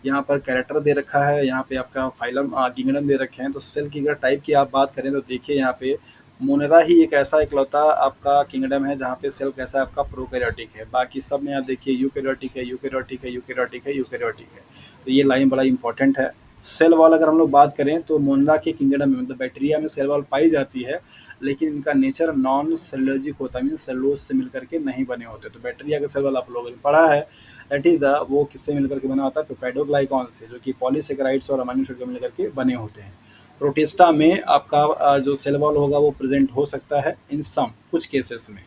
यहाँ पर कैरेक्टर दे रखा है, यहाँ पे आपका फाइलम किंगडम दे रखे हैं। तो सेल की अगर टाइप की आप बात करें तो देखिए यहाँ पे मोनेरा ही एक ऐसा इकलौता आपका किंगडम है जहाँ पे सेल कैसा आपका प्रोकैरियोटिक है। बाकी सब में आप देखिए यूकैरियोटिक है, यूकैरियोटिक है, यूकैरियोटिक है, यूकैरियोटिक है। तो ये लाइन बड़ा इंपॉर्टेंट है। सेल वॉल अगर हम लोग बात करें तो मोनेरा के किंगडम में, मतलब बैक्टीरिया में सेल वॉल पाई जाती है, लेकिन इनका नेचर नॉन सेलुलोजिक होता है, मीन सेलुलोज से मिलकर के नहीं बने होते। तो बैक्टीरिया का सेल वॉल आप लोगों ने पढ़ा है, दैट इज द वो किससे मिलकर के बना होता है, पेप्टाइडोग्लाइकॉन से, जो कि पॉलीसेकेराइड्स और अमीनो एसिड मिलकर के बने होते हैं। प्रोटिस्टा में आपका जो सेल वॉल होगा वो प्रेजेंट हो सकता है इन सम कुछ केसेस में।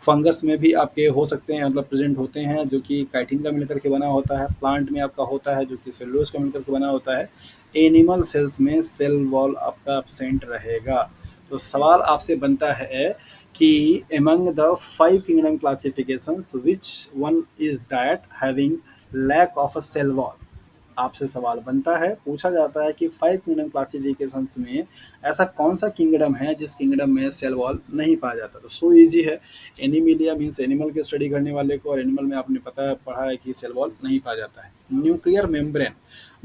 फंगस में भी आपके हो सकते हैं, मतलब प्रेजेंट होते हैं, जो कि काइटिन का मिलकर के बना होता है। प्लांट में आपका होता है जो कि सेलुलोज का मिलकर के बना होता है। एनिमल सेल्स में सेल वॉल आपका एब्सेंट रहेगा। तो सवाल आपसे बनता है कि among the 5 kingdom classifications which one is that having lack of a cell wall। आपसे सवाल बनता है, पूछा जाता है कि 5 किंगडम क्लासिफिकेशंस में ऐसा कौन सा किंगडम है जिस किंगडम में सेल वॉल नहीं पाया जाता। तो सो इजी है, एनिमिलिया मीन्स एनिमल की स्टडी करने वाले को, और एनिमल में आपने पढ़ा है कि सेल वॉल नहीं पाया जाता है। न्यूक्लियर मेम्ब्रेन,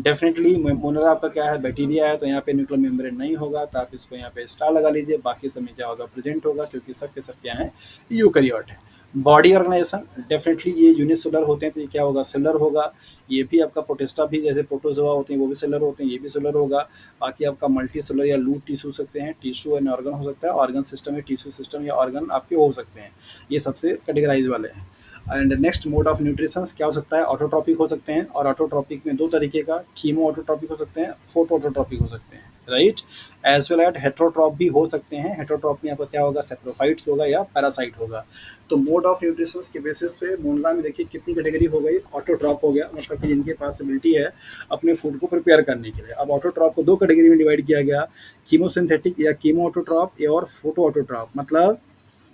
डेफिनेटली मोनरा आपका क्या है, बैक्टीरिया है, तो यहाँ पे न्यूक्लियर मेम्ब्रेन नहीं होगा। तो आप इसको यहाँ पे स्टार लगा लीजिए। बाकी सब में क्या होगा, प्रेजेंट होगा, क्योंकि सब के सब क्या है, यूकैरियोट है। बॉडी ऑर्गेनाइजेशन, डेफिनेटली ये यूनिसेलुलर होते हैं, तो ये क्या होगा, सेलुलर होगा। ये भी आपका प्रोटिस्टा भी, जैसे प्रोटोजोआ होते हैं वो भी सेलुलर होते हैं, ये भी सेलुलर होगा। बाकी आपका मल्टी सेलुलर या लूट टिश्यू हो सकते हैं, टिश्यू एंड ऑर्गन हो सकता है, ऑर्गन सिस्टम या टिश्यू सिस्टम या ऑर्गन आपके हो सकते हैं। ये सबसे कैटेगराइज वाले हैं। And next mode of nutrition क्या हो सकता है, ऑटोट्रॉपिक हो सकते हैं। और ऑटोट्रॉपिक में दो तरीके का, कीमो ऑटोट्रॉपिक हो सकते हैं, फोटो ऑटोट्रॉपिक हो सकते हैं, right. As well at heterotroph भी हो सकते हैं। हेट्रोट्रॉप में आपका क्या होगा, सेप्रोफाइट्स होगा या पैरासाइट होगा। तो मोड ऑफ न्यूट्रिशन के बेसिस पे मोनरा में देखिए कितनी कैटेगरी हो गई, ऑटोट्रॉप हो गया, मतलब कि जिनके पास एबिलिटी है अपने फूड को प्रिपेयर करने के लिए। अब ऑटोट्रॉप को दो कैटेगरी में डिवाइड किया गया, कीमोसिंथेटिक या कीमो ऑटोट्रॉप और फोटो ऑटोट्रॉप। मतलब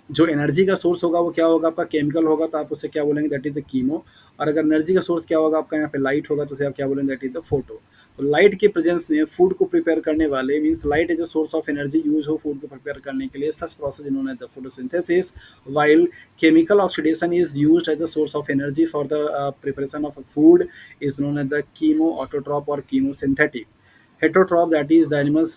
जो एनर्जी का सोर्स होगा वो क्या होगा, आपका केमिकल होगा, तो आप उसे क्या बोलेंगे, दैट इज द कीमो। और अगर एनर्जी का सोर्स क्या होगा आपका, यहाँ पे लाइट होगा, तो उसे आप क्या बोलेंगे, दैट इज द फोटो। तो लाइट के प्रेजेंस में फूड को प्रिपेयर करने वाले, means light as a source of energy use हो फूड को प्रिपेयर करने के लिए, such process known as the photosynthesis. while chemical oxidation is used as a source of energy for the preparation of a food is known as the chemoautotrope or chemosynthetic. Heterotroph, that is the animals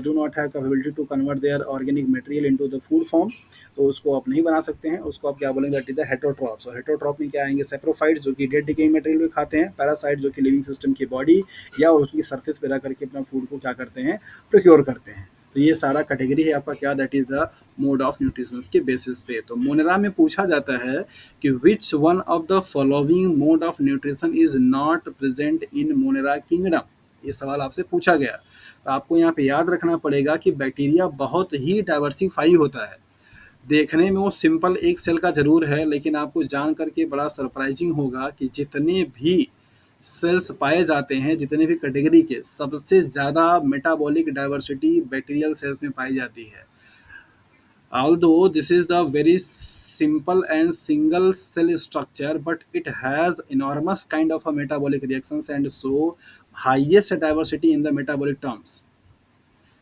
do not have capability to convert their organic material into the food form, तो उसको आप नहीं बना सकते हैं, उसको आप क्या बोलेंगे, दैट इज द हेटरोट्रॉप्स। और हेटरोट्रॉप में क्या आएंगे, सेप्रोफाइट जो कि डेड डिकेइंग मटेरियल भी खाते हैं, पैरासाइट जो कि लिविंग सिस्टम की बॉडी या उसकी सरफेस पे रह करके अपना फूड को क्या करते हैं, प्रोक्योर करते हैं। तो ये सारा कैटेगरी है आपका क्या, that is the mode of nutrition के बेसिस पे। तो मोनेरा में पूछा जाता है कि which one of the following mode of nutrition is not present in Monera kingdom. ये सवाल आपसे पूछा गया। तो आपको यहाँ पे याद रखना पड़ेगा कि बैक्टीरिया बहुत ही डाइवर्सिफाई होता है। देखने में वो सिंपल एक सेल का जरूर है, लेकिन आपको जान करके बड़ा सरप्राइजिंग होगा कि जितने भी सेल्स पाए जाते हैं, जितने भी कैटेगरी के, सबसे ज़्यादा मेटाबॉलिक डाइवर्सिटी बैक्टीरियल सेल्स में पाई जाती है। Although this is the very simple and single cell structure, but it has enormous kind of a metabolic reactions and so highest diversity in the metabolic terms.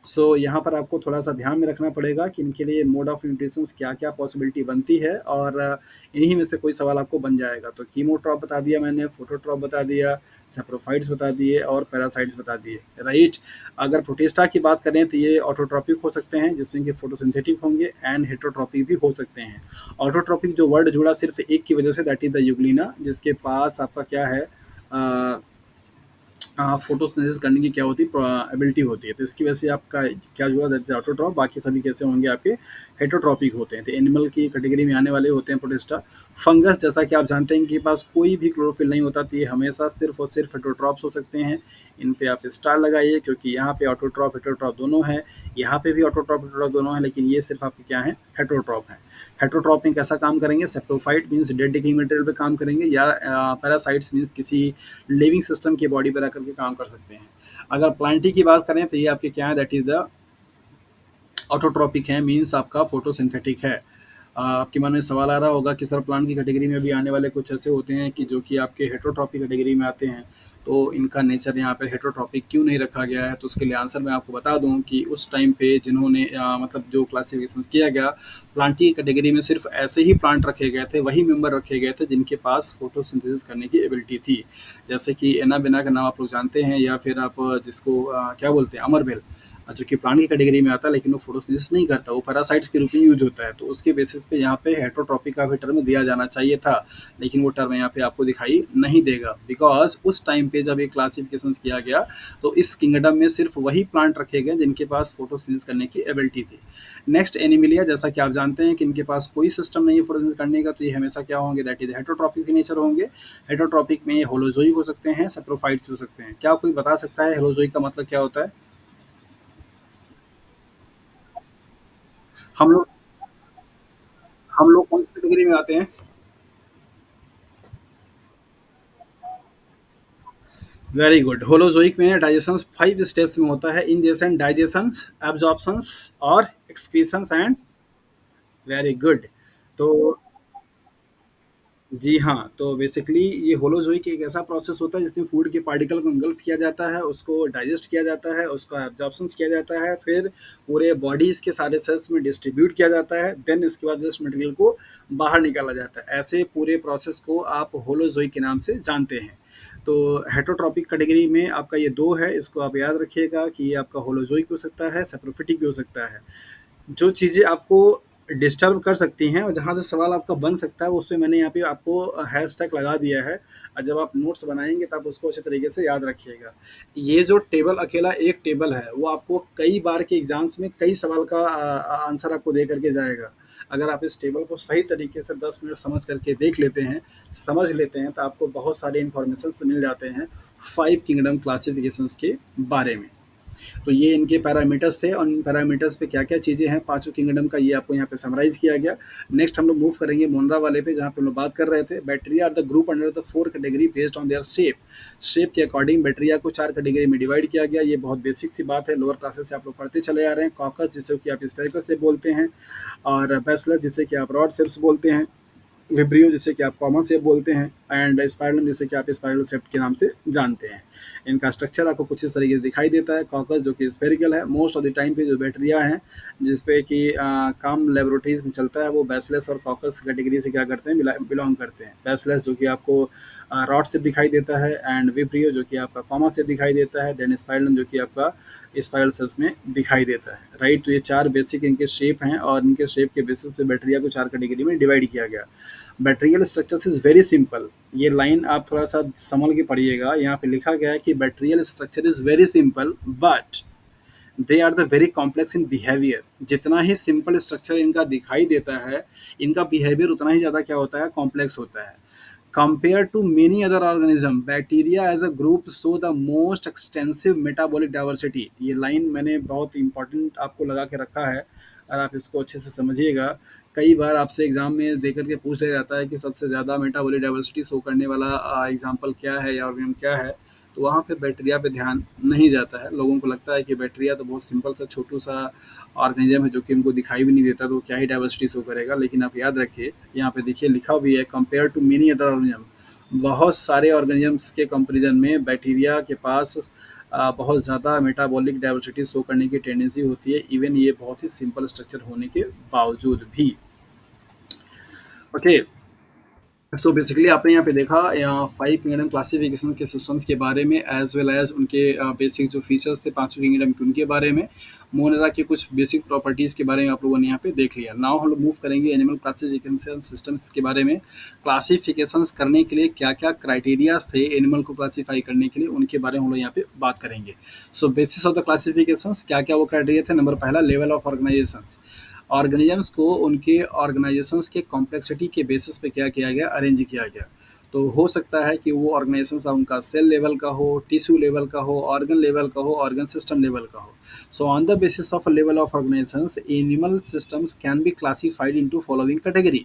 सो यहाँ पर आपको थोड़ा-सा ध्यान में रखना पड़ेगा कि इनके लिए मोड ऑफ न्यूट्रिशंस क्या-क्या पॉसिबिलिटी बनती है, और इन्हीं में से कोई सवाल आपको बन जाएगा। तो कीमोट्रॉप बता दिया मैंने, फोटोट्रॉप बता दिया, सैप्रोफाइट्स बता दिए और पैरासाइट्स बता दिए, राइट। अगर प्रोटिस्टा की बात करें तो ये ऑटोट्रॉपिक हो सकते हैं, जिसमें कि फोटोसिंथेटिक होंगे, एंड हेटरोट्रॉपिक भी हो सकते हैं। ऑटोट्रॉपिक जो वर्ड जुड़ा सिर्फ एक की वजह से, दैट इज़ द यूग्लिना, जिसके पास आपका क्या है, फोटोसिंथेसिस करने की क्या होती है, एबिलिटी होती है। तो इसकी वजह से आपका क्या जुड़ा, दैट इज ऑटोट्रॉप। बाकी सभी कैसे होंगे, आपके हेटरोट्रॉपिक होते हैं। तो एनिमल की कैटेगरी में आने वाले होते हैं प्रोटिस्टा। फंगस, जैसा कि आप जानते हैं कि पास कोई भी क्लोरोफिल नहीं होता, तो ये हमेशा सिर्फ और सिर्फ हेटरोट्रॉप्स हो सकते हैं। इन पे आप स्टार लगाइए, क्योंकि यहाँ पे ऑटोट्रॉप हेटरोट्रॉप दोनों हैं, यहाँ पे भी ऑटोट्रॉप हेटरोट्रॉप दोनों हैं, लेकिन ये सिर्फ आपके क्या है, हेटरोट्रॉप हैं। हेटरोट्रॉप में कैसा काम करेंगे, saprophyte means dead decaying material पे काम करेंगे, या पैरासाइट्स मीन्स किसी लिविंग सिस्टम की बॉडी पर आकर के काम कर सकते हैं। अगर प्लांटी की बात करें तो ये आपके क्या है, दैट इज द ऑटोट्रॉपिक है, मीन्स आपका फोटोसिंथेटिक है। आपके मन में सवाल आ रहा होगा कि सर प्लांट की कैटेगरी में भी आने वाले कुछ ऐसे होते हैं कि जो कि आपके हेटेरोट्रॉपिक कैटेगरी में आते हैं, तो इनका नेचर यहाँ पे हेटेरोट्रॉपिक क्यों नहीं रखा गया है? तो उसके लिए आंसर मैं आपको बता दूं कि उस टाइम पे जिन्होंने मतलब जो क्लासिफिकेशन किया गया, प्लांट की कैटेगरी में सिर्फ ऐसे ही प्लांट रखे गए थे, वही मेंबर रखे गए थे जिनके पास फोटोसिंथेसिस करने की एबिलिटी थी। जैसे कि एना बेना का नाम आप लोग जानते हैं, या फिर आप जिसको क्या बोलते हैं, अमरबेल, जो कि प्लांट की कैटेगरी में आता है, लेकिन वो फोटोसिंथेसिस नहीं करता, वो पैरासाइट्स के रूप में यूज होता है। तो उसके बेसिस पे यहाँ पे हेटेरोट्रॉपिक का भी टर्म दिया जाना चाहिए था, लेकिन वो टर्म यहाँ पे आपको दिखाई नहीं देगा, बिकॉज उस टाइम पे जब ये क्लासिफिकेशन किया गया तो इस किंगडम में सिर्फ वही प्लांट रखे गए जिनके पास फोटोसिंथेसिस करने की एबिलिटी थी। नेक्स्ट एनिमिलिया, जैसा कि आप जानते हैं कि इनके पास कोई सिस्टम नहीं है फोटोसिंथेसिस करने का, तो ये हमेशा क्या होंगे, दैट इज हेटेरोट्रॉपिक के नेचर होंगे। हेटेरोट्रॉपिक में ये होलोजोइक हो सकते हैं, सैप्रोफाइट्स हो सकते हैं। क्या कोई बता सकता है होलोजोइक का मतलब क्या होता है? हम लोग हम लोग कौन सी कैटेगरी में आते हैं? Very good. होलोजोइक में डाइजेशन 5 स्टेप्स में होता है: इंजेशन, डाइजेशन, एब्जॉर्प्शन और एक्सक्रीशन एंड। Very good. तो जी हाँ, तो बेसिकली ये होलोज़ोइक एक ऐसा प्रोसेस होता है जिसमें फूड के पार्टिकल को इंगल्फ किया जाता है, उसको डाइजेस्ट किया जाता है, उसका एब्ज़ॉर्प्शन किया जाता है, फिर पूरे बॉडीज़ के सारे सेल्स में डिस्ट्रीब्यूट किया जाता है, देन इसके बाद वेस्ट मटेरियल को बाहर निकाला जाता है। ऐसे पूरे प्रोसेस को आप होलोज़ोइक के नाम से जानते हैं। तो हेटेरोट्रॉपिक कैटेगरी में आपका ये 2 है, इसको आप याद रखिएगा कि ये आपका होलोज़ोइक भी हो सकता है, सैप्रोफिटिक भी हो सकता है। जो चीज़ें आपको डिस्टर्ब कर सकती हैं और जहाँ से सवाल आपका बन सकता है, उसमें मैंने यहाँ पे आपको हैशटैग लगा दिया है, और जब आप नोट्स बनाएंगे तब उसको अच्छे तरीके से याद रखिएगा। ये जो टेबल अकेला एक टेबल है, वो आपको कई बार के एग्जाम्स में कई सवाल का आंसर आपको दे करके जाएगा। अगर आप इस टेबल को सही तरीके से 10 मिनट समझ करके देख लेते हैं, समझ लेते हैं, तो आपको बहुत सारे इन्फॉर्मेशन मिल जाते हैं 5 किंगडम क्लासिफिकेशंस के बारे में। तो ये इनके पैरामीटर्स थे, और इन पैरामीटर्स पे क्या क्या चीज़ें हैं पांचों किंगडम का, ये आपको यहाँ पे समराइज किया गया। नेक्स्ट हम लोग मूव करेंगे मोनरा वाले पे, जहाँ पे हम लोग बात कर रहे थे bacteria are the group under the 4 category based on their shape. Shape के अकॉर्डिंग बैक्टीरिया को 4 कैटेगरी में डिवाइड किया गया। ये बहुत बेसिक सी बात है, लोअर क्लासेस से आप लोग पढ़ते चले आ रहे हैं। कॉकस, जिसे कि आप स्पेरिकल शेप बोलते हैं, और बैसिलस, जिसे कि आप रॉड शेप्स बोलते हैं, विब्रियो, जिसे कि आप कॉमन शेप बोलते हैं, एंड स्पाइरलम, जिसे कि आप स्पाइरल शेप के नाम से जानते हैं। इनका स्ट्रक्चर आपको कुछ इस तरीके से दिखाई देता है। कॉकस जो कि स्पेरिकल है, मोस्ट ऑफ द टाइम पे जो बैक्टीरिया हैं जिसपे कि काम लेबोरेटरीज में चलता है, वो बैसिलस और कॉकस कैटेगरी से क्या करते हैं, बिलोंग करते हैं। बैसिलस जो कि आपको रॉड शेप दिखाई देता है, एंड विब्रियो जो कि आपका कॉमन शेप दिखाई देता है, देन स्पाइरलम जो कि आपका स्पाइरल शेप में दिखाई देता है। राइट, तो ये 4 बेसिक इनके शेप हैं, और इनके शेप के बेसिस पे बैक्टीरिया को 4 कैटेगरी में डिवाइड किया गया। Bacterial structures is very simple. ये लाइन आप थोड़ा सा संभल के पढ़िएगा। यहाँ पे लिखा गया है कि bacterial structure is very simple but they are the very complex in behaviour. जितना ही सिंपल स्ट्रक्चर इनका दिखाई देता है, इनका बिहेवियर उतना ही ज़्यादा क्या होता है, कॉम्प्लेक्स होता है। Compared to many other organisms, bacteria as a group show the most extensive metabolic diversity। ये लाइन मैंने बहुत इंपॉर्टेंट आपको लगा के रखा है, और आप इसको अच्छे से समझिएगा। कई बार आपसे एग्जाम में दे करके पूछ लिया जाता है कि सबसे ज़्यादा मेटाबॉलिक डाइवर्सिटी शो करने वाला एग्जाम्पल क्या है या ऑर्गेनिज्म क्या है, तो वहाँ पे बैक्टीरिया पे ध्यान नहीं जाता है। लोगों को लगता है कि बैक्टीरिया तो बहुत सिंपल सा छोटू सा ऑर्गेनिज्म है जो कि उनको दिखाई भी नहीं देता, तो क्या ही डाइवर्सिटी शो करेगा। लेकिन आप याद रखिए, यहाँ पे देखिए लिखा भी है, compare to many other organism. बहुत सारे ऑर्गेनिजम्स के कंपेरिजन में बैक्टीरिया के पास बहुत ज़्यादा मेटाबॉलिक डाइवर्सिटी शो करने की टेंडेंसी होती है, इवन ये बहुत ही सिंपल स्ट्रक्चर होने के बावजूद भी। ओके, सो बेसिकली आपने यहाँ पे देखा 5 किंगडम क्लासिफिकेशन के सिस्टम्स के बारे में, एज वेल एज उनके बेसिक जो फीचर्स थे पांचों किंगडम के, उनके बारे में। मोनेरा के कुछ बेसिक प्रॉपर्टीज़ के बारे में आप लोगों ने यहाँ पे देख लिया। नाउ हम लोग मूव करेंगे एनिमल क्लासिफिकेशन सिस्टम्स के बारे में। क्लासिफिकेशंस करने के लिए क्या क्या क्राइटेरियाज थे एनिमल को क्लासीफाई करने के लिए, उनके बारे में हम लोग यहाँ पे बात करेंगे। सो बेसिस ऑफ द क्लासिफिकेशंस क्या क्या वो क्राइटेरिया थे। नंबर पहला, लेवल ऑफ ऑर्गेनाइजेशंस। ऑर्गेनिजम्स को उनके ऑर्गेनाइजेशंस के कॉम्प्लेक्सिटी के बेसिस पे क्या किया गया, अरेंज किया गया। तो हो सकता है कि वो ऑर्गेनाइजेशंस उनका सेल लेवल का हो, टिश्यू लेवल का हो, ऑर्गन लेवल का हो, ऑर्गन सिस्टम लेवल का हो। So on the basis of level of organisations, animal systems can be classified into following category.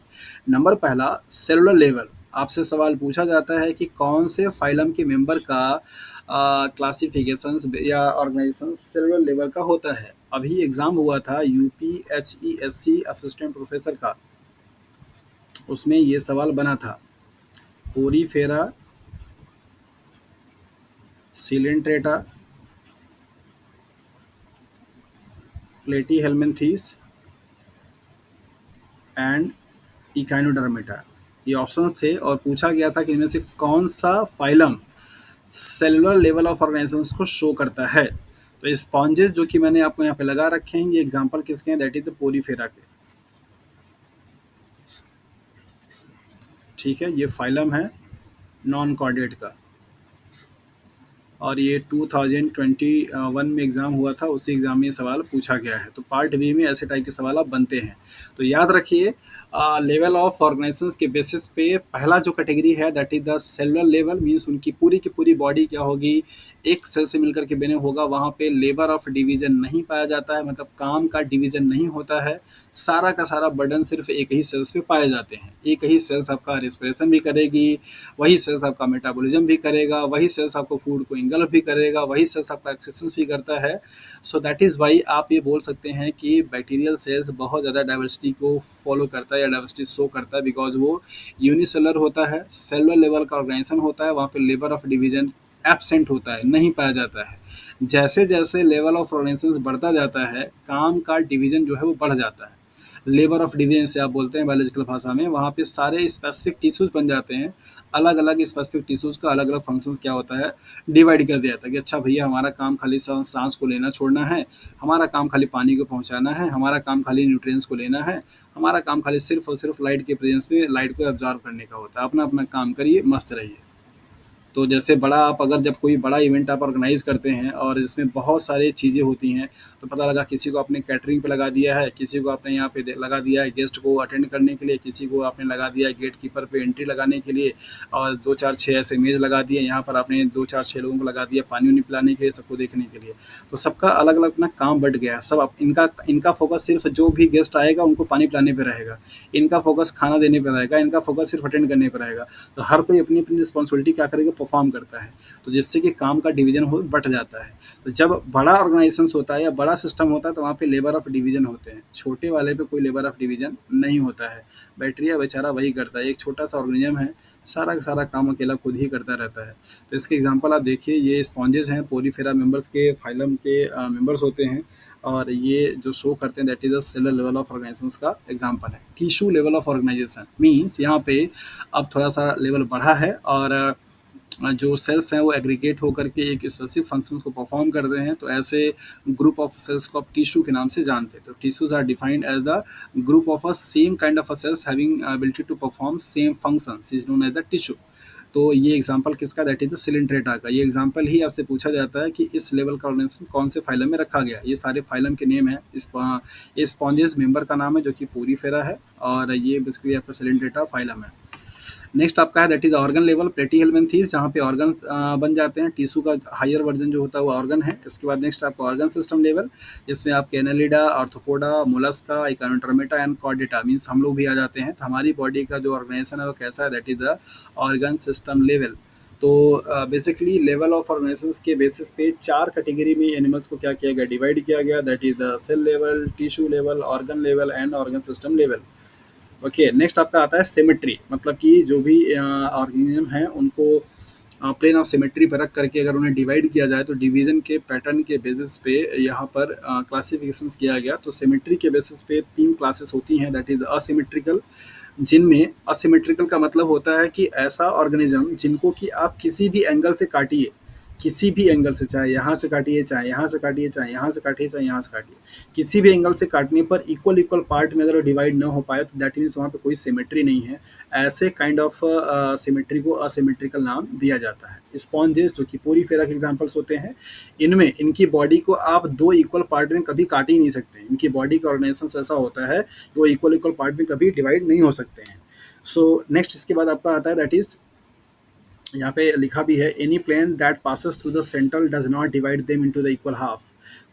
Number पहला, सेलुलर लेवल। आपसे सवाल पूछा जाता है कि कौन से फाइलम के मेंबर का क्लासिफिकेशंस या ऑर्गेनाइजेशन सेलुलर लेवल का होता है। अभी एग्जाम हुआ था यूपीएचईएससी असिस्टेंट प्रोफेसर का, उसमें ये सवाल बना था, पोरीफेरा सिलेंट्रेटा प्लेटीहेल्मिन्थीस एंड इकाइनोडर्मेटा, ये ऑप्शंस थे और पूछा गया था कि इनमें से कौन सा phylum cellular level of organisations को शो करता है। तो स्पॉन्जेस जो कि मैंने आपको यहाँ पे लगा रखे हैं, ये एग्जांपल किसके हैं, दैट इज द पोरीफेरा के। ठीक है, ये फाइलम है नॉन कॉर्डेट का, और ये 2021 में एग्ज़ाम हुआ था, उसी एग्ज़ाम में ये सवाल पूछा गया है। तो पार्ट बी में ऐसे टाइप के सवाल अब बनते हैं। तो याद रखिए, लेवल ऑफ ऑर्गेनाइजेशंस के बेसिस पे पहला जो कैटेगरी है that is the cellular level, means उनकी पूरी की पूरी बॉडी क्या होगी, एक सेल से मिलकर के बने होगा। वहाँ पे लेबर ऑफ डिवीजन नहीं पाया जाता है, मतलब काम का डिवीजन नहीं होता है। सारा का सारा बर्डन सिर्फ एक ही सेल्स पे पाए जाते हैं। एक ही सेल्स आपका रेस्पिरेशन भी करेगी, वही सेल्स आपका मेटाबॉलिज्म भी करेगा, वही सेल्स आपको फूड को इंगल्फ भी करेगा, वही सेल्स आपका एक्सक्रीशन भी करता है। सो दैट इज़ वाई आप ये बोल सकते हैं कि बैक्टीरियल सेल्स बहुत ज़्यादा डाइवर्सिटी को फॉलो करता है या डाइवर्सिटी शो करता है, बिकॉज वो यूनिसेलर होता है, सेलुलर लेवल का ऑर्गेनाइजेशन होता है, वहाँ पे लेबर ऑफ डिवीजन एब्सेंट होता है, नहीं पाया जाता है। जैसे जैसे लेवल ऑफ ऑर्गेनाइजेशन बढ़ता जाता है, काम का डिवीजन जो है वो बढ़ जाता है। लेबर ऑफ डिवीजन से आप बोलते हैं बायोलॉजिकल भाषा में, वहाँ पे सारे स्पेसिफिक टिश्यूज बन जाते हैं। अलग अलग स्पेसिफिक टिश्यूज का अलग अलग फंक्शन क्या होता है, डिवाइड कर दिया जाता है कि अच्छा भैया हमारा काम खाली सांस को लेना छोड़ना है, हमारा काम खाली पानी को पहुँचाना है, हमारा काम खाली न्यूट्रिएंट्स को लेना है, हमारा काम खाली सिर्फ और सिर्फ लाइट के प्रेजेंस में लाइट को एब्जॉर्व करने का होता है। अपना अपना काम करिए, मस्त रहिए। तो जैसे बड़ा आप अगर जब कोई बड़ा इवेंट आप ऑर्गेनाइज करते हैं और इसमें बहुत सारी चीज़ें होती हैं, तो पता लगा किसी को आपने कैटरिंग पे लगा दिया है, किसी को आपने यहाँ पे लगा दिया है गेस्ट को अटेंड करने के लिए, किसी को आपने लगा दिया है गेट कीपर पे एंट्री लगाने के लिए, और दो चार छः ऐसे मेज़ लगा दिए, यहाँ पर आपने दो चार छः लोगों को लगा दिया पानी उनी पिलाने के लिए, सबको देखने के लिए। तो सबका अलग अलग अपना काम बढ़ गया, सब इनका इनका फोकस सिर्फ जो भी गेस्ट आएगा उनको पानी पिलाने पर रहेगा, इनका फोकस खाना देने पर रहेगा, इनका फोकस सिर्फ अटेंड करने पर रहेगा। तो हर कोई अपनी अपनी रिस्पॉन्सिबिलिटी क्या करेगा, परफॉर्म करता है, तो जिससे कि काम का डिवीजन हो बढ़ जाता है। तो जब बड़ा ऑर्गेनाइजेशन होता है या बड़ा सिस्टम होता है तो वहाँ पे लेबर ऑफ डिवीजन होते हैं, छोटे वाले पे कोई लेबर ऑफ डिवीजन नहीं होता है। बैक्टीरिया बेचारा वही करता है, एक छोटा सा ऑर्गेनिज्म है, सारा का सारा काम अकेला खुद ही करता रहता है। तो इसके एग्जांपल आप देखिए, ये स्पॉन्जेस हैं, पोरीफेरा मेंबर्स के फाइलम के मेंबर्स होते हैं, और ये जो शो करते हैं that is the cellular level of organisations का एग्जांपल है। Tissue level of organisation means यहाँ पे अब थोड़ा सा लेवल बढ़ा है, और जो सेल्स हैं वो एग्रीगेट होकर के एक स्पेसिफिक फंक्शन को परफॉर्म करते हैं। तो ऐसे ग्रुप ऑफ सेल्स को आप टिश्यू के नाम से जानते हैं। तो tissues are defined as the group of a same kind of a cells having ability to perform same functions is known as the tissue. तो ये एग्जांपल किसका, दैट इज द सिलेंट्रेटा का। ये एग्जांपल ही आपसे पूछा जाता है कि इस लेवल का ऑर्गेनाइजेशन कौन से फाइलम में रखा गया। ये सारे फाइलम के नेम है। ये स्पॉन्जेस मेंबर का नाम है जो कि पोरीफेरा है, और ये बेसिकली आपका सिलेंट्रेटा फाइलम है। नेक्स्ट आपका है दैट इज ऑर्गन लेवल प्लेटीहेल्मिन्थीस, जहाँ पे ऑर्गन बन जाते हैं। टिश्यू का हायर वर्जन जो होता है वो ऑर्गन है। इसके बाद नेक्स्ट आपका ऑर्गन सिस्टम लेवल, जिसमें आपके Annelida, arthropoda, Mollusca, Echinodermata and Chordata means हम लोग भी आ जाते हैं। तो हमारी बॉडी का जो ऑर्गेनाइजेशन है वो कैसा है, that is the organ system level. तो बेसिकली लेवल ऑफ ऑर्गेनाइजेशंस के बेसिस पे चार कैटेगरी में एनिमल्स को क्या किया गया, डिवाइड किया गया, that is the cell level, tissue level, organ level and organ system level. Okay, next आपका आता है सिमेट्री, मतलब कि जो भी ऑर्गेनिज्म हैं उनको प्लेन ऑफ सिमेट्री पर रख करके अगर उन्हें डिवाइड किया जाए तो डिवीजन के पैटर्न के बेसिस पे यहाँ पर क्लासिफिकेशंस किया गया। तो सिमेट्री के बेसिस पे तीन क्लासेस होती हैं, दैट इज असिमेट्रिकल, जिनमें असिमेट्रिकल का मतलब होता है कि ऐसा ऑर्गेनिज्म जिनको कि आप किसी भी एंगल से काटिए, किसी भी एंगल से, चाहे यहाँ से काटिए, चाहे यहाँ से काटिए, चाहे यहाँ से काटिए, चाहे यहाँ से काटिए, किसी भी एंगल से काटने पर इक्वल इक्वल पार्ट में अगर डिवाइड ना हो पाए तो दैट मीन्स वहाँ पे कोई सिमेट्री नहीं है। ऐसे काइंड ऑफ सिमेट्री को असिमेट्रिकल नाम दिया जाता है। स्पॉन्जेस जो कि पोरीफेरा के एग्जांपल्स होते हैं, इनमें इनकी बॉडी को आप दो इक्वल पार्ट में कभी काट ही नहीं सकते। इनकी बॉडी का ऑर्गेनाइजेशन ऐसा होता है कि वो इक्वल इक्वल पार्ट में कभी डिवाइड नहीं हो सकते हैं। सो नेक्स्ट इसके बाद आपका आता है दैट इज, यहाँ पे लिखा भी है, any plane that passes through the central does not divide them into the equal half.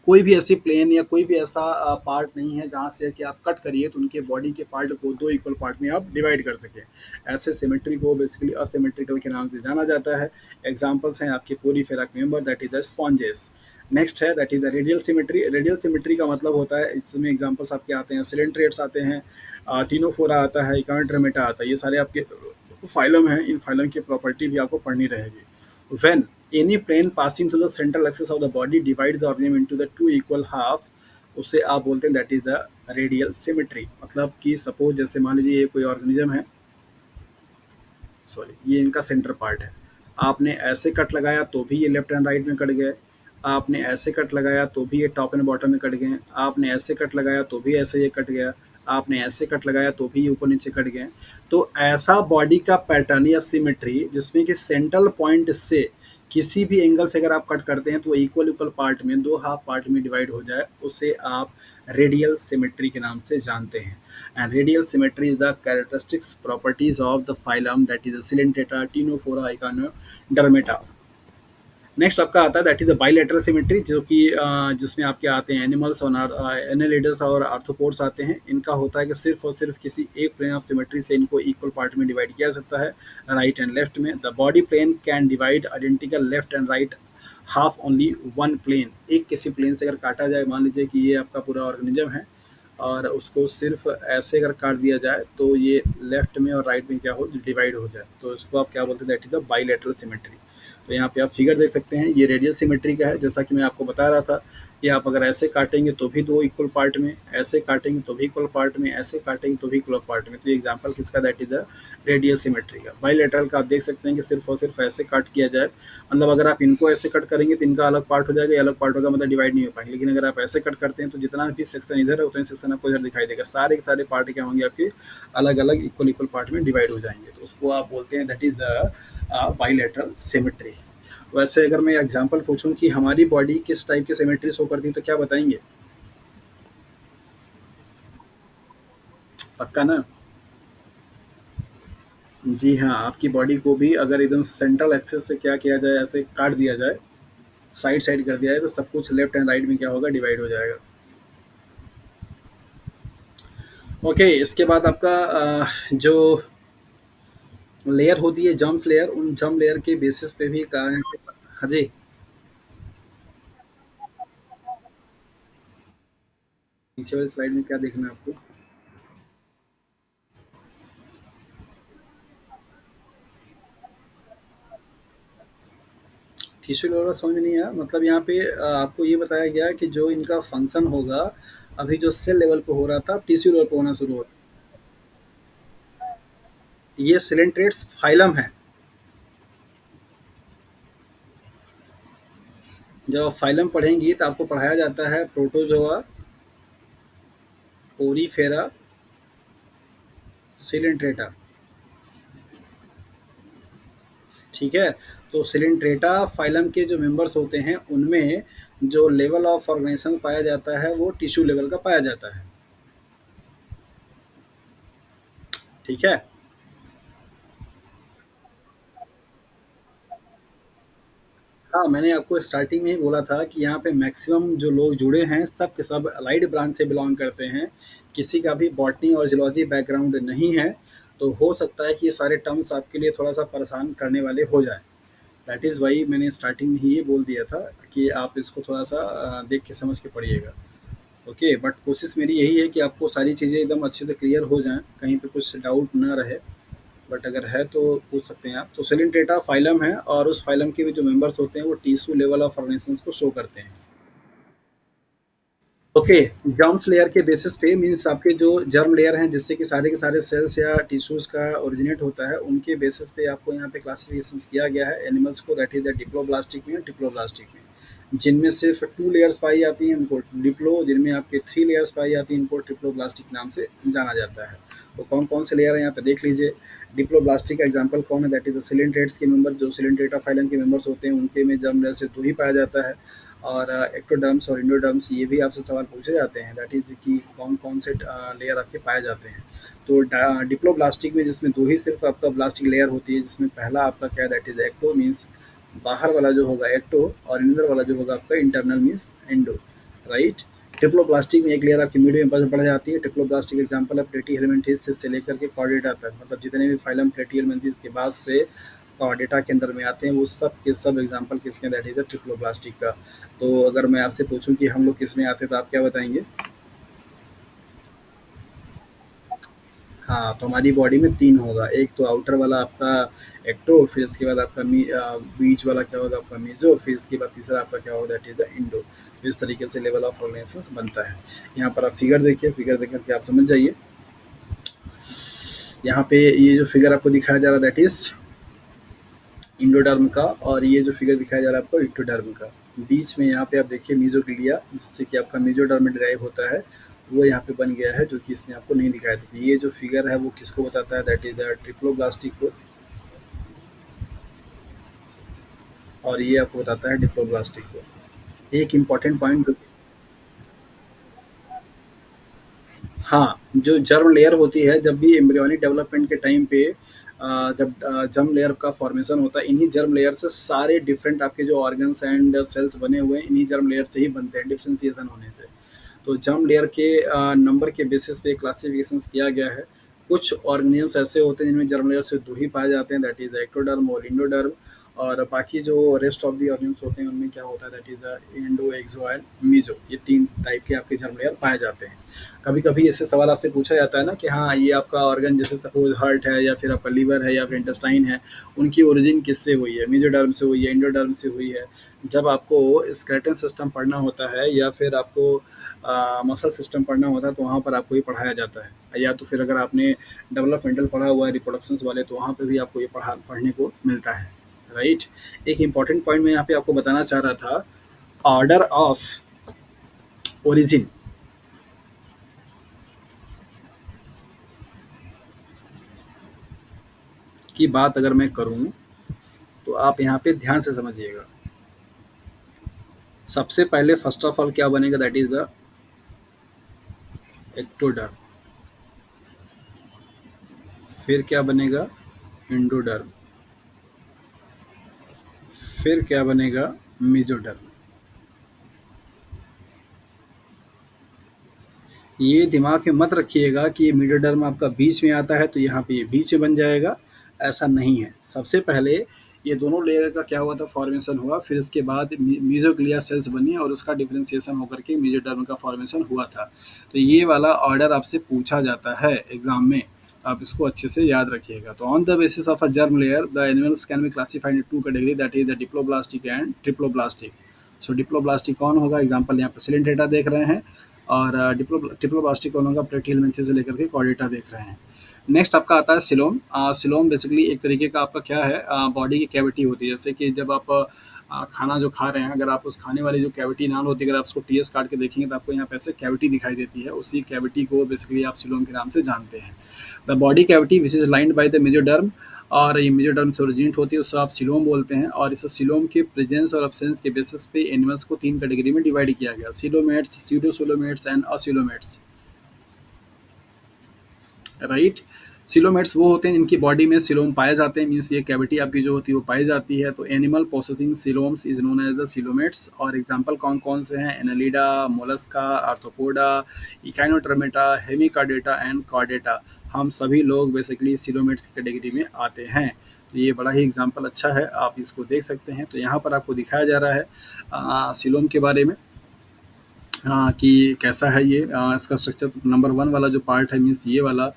कोई भी ऐसी प्लेन या कोई भी ऐसा पार्ट नहीं है जहाँ से कि आप कट करिए तो उनके बॉडी के पार्ट को दो इक्वल पार्ट में आप डिवाइड कर सकें। ऐसे सिमेट्री को बेसिकली असिमेट्रिकल के नाम से जाना जाता है। एग्जांपल्स हैं आपके Porifera member, that is the sponges. Next है that is the radial symmetry. Radial symmetry का मतलब होता है, इसमें एग्जांपल्स आपके आते हैं, सिलेंट्रेट्स आते हैं, टिनोफोरा आता है, इकानोडर्मेटा आता है, ये सारे आपके फाइलम हैं। इन फाइलम की प्रॉपर्टी भी आपको पढ़नी रहेगी। When any plane passing through the central axis of the body divides the organism into the two equal half, उसे आप बोलते हैं that is the radial symmetry. मतलब कि सपोज जैसे मान लीजिए ये कोई ऑर्गेनिज्म है, सॉरी ये इनका सेंटर पार्ट है, आपने ऐसे कट लगाया तो भी ये लेफ्ट एंड राइट में कट गए, आपने ऐसे कट लगाया तो भी ये टॉप एंड बॉटम में कट गए, आपने ऐसे कट लगाया तो भी ऐसे ये कट गया, आपने ऐसे कट लगाया तो भी ये ऊपर नीचे कट गए। तो ऐसा बॉडी का पैटर्न या सिमेट्री जिसमें कि सेंट्रल पॉइंट से किसी भी एंगल से अगर आप कट करते हैं तो इक्वल इक्वल पार्ट में, दो हाफ पार्ट में डिवाइड हो जाए, उसे आप रेडियल सिमेट्री के नाम से जानते हैं। And radial symmetry is the characteristics properties of the phylum that is the Coelenterata, Ctenophora, Echinodermata। Next आपका आता है that is the bilateral symmetry, जो कि जिसमें आपके आते हैं एनिमल्स और एनालिडस और आर्थ्रोपोड्स आते हैं। इनका होता है कि सिर्फ और सिर्फ किसी एक प्लेन ऑफ सिमेट्री से इनको इक्वल पार्ट में डिवाइड किया जा सकता है, राइट एंड लेफ्ट में। The body plane can divide identical left and right half only one plane. एक किसी प्लेन से अगर काटा जाए, मान लीजिए कि ये आपका पूरा ऑर्गेनिज्म है और उसको सिर्फ ऐसे अगर काट दिया जाए तो ये लेफ्ट में और राइट में क्या हो, डिवाइड हो जाए, तो इसको आप क्या बोलते हैं, that is the bilateral symmetry. तो यहाँ पे आप फिगर देख सकते हैं, ये रेडियल सिमेट्री का है। जैसा कि मैं आपको बता रहा था कि आप अगर ऐसे काटेंगे तो भी दो इक्वल पार्ट में, ऐसे काटेंगे तो भी इक्वल पार्ट में, ऐसे काटेंगे तो भी इक्वल पार्ट में। तो ये एग्जांपल किसका, that is the radial symmetry का। बाइलेटरल का आप देख सकते हैं कि सिर्फ और सिर्फ ऐसे काट किया जाए, मतलब अगर आप इनको ऐसे कट करेंगे तो इनका अलग पार्ट हो जाएगा, ये अलग पार्ट होगा, मतलब डिवाइड नहीं हो पाएंगे। लेकिन अगर आप ऐसे कट करते हैं तो जितना भी सेक्शन इधर है उतना सेक्शन आपको इधर दिखाई देगा, सारे के सारे पार्ट क्या होंगे आपके अलग अलग इक्वल इक्वल पार्ट में डिवाइड हो जाएंगे। तो उसको आप बोलते हैं that is the bilateral symmetry. वैसे अगर मैं एग्जांपल पूछूं कि हमारी बॉडी किस टाइप की सिमेट्री शो करती है तो क्या बताएंगे? पक्का ना? जी हाँ, आपकी बॉडी को भी अगर एकदम सेंट्रल एक्सेस से क्या किया जाए, ऐसे काट दिया जाए, साइड साइड कर दिया जाए, तो सब कुछ लेफ्ट एंड राइट में क्या होगा, डिवाइड हो जाएगा। ओके, इसके बाद आपका जो लेयर होती है जम्प लेयर, उन जम्प लेयर के बेसिस पे भी हाँ जी, नीचे वाली स्लाइड में क्या देखना है आपको? टिश्यू लेवल समझ में नहीं आया, मतलब यहाँ पे आपको ये बताया गया कि जो इनका फंक्शन होगा अभी जो सेल लेवल पे हो रहा था, टिश्यू लेवल पे होना शुरू हो। ये सिलेंट्रेट्स फाइलम है। जब आप फाइलम पढ़ेंगी तो आपको पढ़ाया जाता है प्रोटोजोआ, ओरीफेरा, सिलेंट्रेटा। ठीक है, तो सिलेंट्रेटा फाइलम के जो मेंबर्स होते हैं उनमें जो लेवल ऑफ ऑर्गेनाइजेशन पाया जाता है वो टिश्यू लेवल का पाया जाता है। ठीक है, हाँ, मैंने आपको स्टार्टिंग में ही बोला था कि यहाँ पे मैक्सिमम जो लोग जुड़े हैं सब के सब अलाइड ब्रांच से बिलोंग करते हैं, किसी का भी बॉटनी और जूलॉजी बैकग्राउंड नहीं है। तो हो सकता है कि ये सारे टर्म्स आपके लिए थोड़ा सा परेशान करने वाले हो जाए। दैट इज़ वाई मैंने स्टार्टिंग में ही ये बोल दिया था कि आप इसको थोड़ा सा देख के समझ के पढ़िएगा। ओके, बट कोशिश मेरी यही है कि आपको सारी चीज़ें एकदम अच्छे से क्लियर हो जाएं, कहीं पे कुछ डाउट ना रहे। बट अगर है तो पूछ सकते हैं आप। तो सिलेंट्रेटा फाइलम है और उस फाइलम के भी जो मेंबर्स होते हैं वो टिश्यू लेवल ऑफ ऑर्गेनाइजेशंस को शो करते हैं। ओके, जर्म्स लेयर के बेसिस पे मीन्स आपके जो जर्म लेयर हैं जिससे कि सारे के सारे सेल्स या टिश्यूज का ओरिजिनेट होता है, उनके बेसिस पे आपको यहाँ पे क्लासिफिकेशन किया गया है एनिमल्स को, दैट इज द डिप्लोब्लास्टिक में, डिप्लोब्लास्टिक में जिनमें सिर्फ टू लेयर्स पाई जाती हैं उनको डिप्लो, जिनमें आपके थ्री लेयर्स पाई जाती हैं इनको ट्रिप्लोब्लास्टिक नाम से जाना जाता है। तो कौन कौन से लेयर हैं यहाँ पे देख लीजिए। डिप्लोब्लास्टिक का एग्जांपल कौन है, दैट इज द सिलेंट्रेट्स के मेंबर, जो सिलेंट्रेटा फाइलम के मेंबर्स होते हैं उनके में जर्म लेयर से 2 ही पाया जाता है। और एक्टोडर्म्स और इंडोडर्म्स ये भी आपसे सवाल पूछे जाते हैं, दैट इज कि कौन कौन से लेयर आपके पाए जाते हैं। तो डिप्लोब्लास्टिक में जिसमें 2 ही सिर्फ आपका ब्लास्टिक लेयर होती है, जिसमें पहला आपका क्या है, दैट इज एक्टो मीन्स बाहर वाला जो होगा एक्टो, और अंदर वाला जो होगा आपका इंटरनल मीन्स एंडो, राइट। ट्रिप्लोप्लास्टिक में एक लेयर आपकी मीडियम में बढ़ जाती है। ट्रिप्लोप्लास्टिक एग्जांपल है प्लेटी हेलमिंथेस से लेकर के कॉर्डेटा तक, मतलब जितने भी फाइलम प्लेटी हेलमिंथेस के बाद से कॉर्डेटा के अंदर में आते हैं वो सब के सब एग्जांपल किसके, दैट इज ट्रिप्लोप्लास्टिक का। तो अगर मैं आपसे पूछूं कि हम लोग किस में आते हैं तो आप क्या बताएंगे? हाँ, तो हमारी बॉडी में 3 होगा, एक तो आउटर वाला आपका एक्टो, फिर इसके बाद आपका बीच वाला क्या होगा आपका मीज़ो, फिर इसके बाद तीसरा आपका क्या होगा दैट इज़ द इंडो। तो इस तरीके से लेवल ऑफ ऑर्गेनाइजेशंस बनता है। यहाँ पर आप फिगर देखिए, फिगर देख कर के आप समझ जाइए। यहाँ पे ये जो फिगर आपको दिखाया जा रहा है दैट इज़ इंडोडर्म का, और ये जो फिगर दिखाया जा रहा है आपको इक्टोडर्म का। बीच में यहाँ पे आप देखिए मीज़ोग्लिया, जिससे कि आपका मीज़ोडर्म में डिराइव होता है, वो यहाँ पे बन गया है, जो कि इसमें आपको नहीं दिखाया था। ये जो फिगर है वो किसको बताता है दैट इज़ द ट्रिप्लोब्लास्टिक को, और ये आपको बताता है डिप्लोब्लास्टिक को। एक इम्पॉर्टेंट पॉइंट, हाँ, जो जर्म लेयर होती है, जब भी एम्ब्रियोनिक डेवलपमेंट के टाइम पे जब जर्म लेयर का फॉर्मेशन होता है, इन्हीं जर्म लेयर से सारे डिफरेंट आपके जो ऑर्गन्स एंड सेल्स बने हुए हैं, इन्हीं जर्म लेयर से ही बनते हैं डिफरेंशिएशन होने से। तो जर्म लेयर के नंबर के बेसिस पे क्लासिफिकेशन किया गया है। कुछ ऑर्गेनिजम्स ऐसे होते हैं जिनमें जर्म लेयर से 2 ही पाए जाते हैं, दैट इज़ एक्टोडर्म और इंडोडर्म, और बाकी जो रेस्ट ऑफ दी ऑर्गेनिजम्स होते हैं उनमें क्या होता है that is the endo, exo and meso. ये 3 टाइप के आपके जर्म लेयर पाए जाते हैं। कभी-कभी ऐसे सवाल आपसे पूछा जाता है ना कि हाँ, ये आपका ऑर्गन जैसे सपोज़ हार्ट है या फिर आपका लिवर है या फिर इंटेस्टाइन है, उनकी ओरिजिन किससे हुई है? मेसोडर्म से हुई है, एंडोडर्म से हुई है? जब आपको स्केलेटन सिस्टम पढ़ना होता है या फिर आपको मसल सिस्टम पढ़ना होता है, तो वहाँ पर आपको ये पढ़ाया जाता है। या तो फिर अगर आपने डेवलपमेंटल पढ़ा हुआ है रिप्रोडक्शंस वाले, तो वहाँ पे भी आपको ये पढ़ने को मिलता है, राइट? एक इम्पॉर्टेंट पॉइंट मैं यहाँ पे आपको बताना चाह रहा था, ऑर्डर ऑफ ओरिजिन की बात अगर मैं करूँ, तो आप यहाँ पे ध्यान से समझिएगा। सबसे पहले फर्स्ट ऑफ ऑल क्या बनेगा दैट इज़ द एक्टोडर्म, फिर क्या बनेगा इंडोडर्म, फिर क्या बनेगा मेसोडर्म। ये दिमाग में मत रखिएगा कि ये मेसोडर्म आपका बीच में आता है तो यहाँ पे ये बीच में बन जाएगा, ऐसा नहीं है। सबसे पहले ये दोनों लेयर का क्या हुआ था फॉर्मेशन हुआ, फिर इसके बाद मीजोग्लिया सेल्स बनी और उसका डिफरेंशिएशन होकर के मेसोडर्म का फॉर्मेशन हुआ था। तो ये वाला ऑर्डर आपसे पूछा जाता है एग्जाम में, आप इसको अच्छे से याद रखिएगा। तो on the basis of a germ layer the animals can be classified in 2 category that is the diploblastic and triploblastic. So diploblastic कौन होगा, एग्जाम्पल यहाँ पे सिलेंटेटा देख रहे हैं, और डिप्लोब्लास्टिक कौन होगा, प्लेटिहेलमिन्थेस से लेकर के कॉर्डेटा देख रहे हैं। नेक्स्ट आपका आता है सिलोम। सिलोम बेसिकली एक तरीके का आपका क्या है, बॉडी की कैविटी होती है। जैसे कि जब आप खाना जो खा रहे हैं, अगर आप उस खाने वाली जो कैविटी नाल होती है, अगर आप उसको टीएस काट के देखेंगे तो आपको यहाँ पे ऐसे कैविटी दिखाई देती है, उसी कैविटी को बेसिकली आप सिलोम के नाम से जानते हैं। The body cavity which is lined by the mesoderm, और ये मेसोडर्म से ओरिजिनेट होती है, उससे आप सिलोम बोलते हैं। और इस सिलोम के प्रेजेंस और अब्सेंस के बेसिस पे एनिमल्स को 3 कैटेगरी में डिवाइड किया गया, सिलोमेट्स, स्यूडोसोलोमेट्स एंड असिलोमेट्स, राइट? सिलोमेट्स वो होते हैं जिनकी बॉडी में सिलोम पाए जाते हैं, मीन्स ये कैविटी आपकी जो होती है वो पाई जाती है। तो animal possessing coeloms is known as the coelomates. और एग्जांपल कौन कौन से हैं, Annelida, Mollusca, Arthropoda, Echinodermata, Hemichordata and Chordata, हम सभी लोग बेसिकली सिलोमेट्स की कैटेगरी में आते हैं। तो ये बड़ा ही एग्जाम्पल अच्छा है, आप इसको देख सकते हैं। तो यहाँ पर आपको दिखाया जा रहा है सिलोम के बारे में, कि कैसा है ये इसका स्ट्रक्चर। नंबर 1 वाला जो पार्ट है मीन्स ये वाला,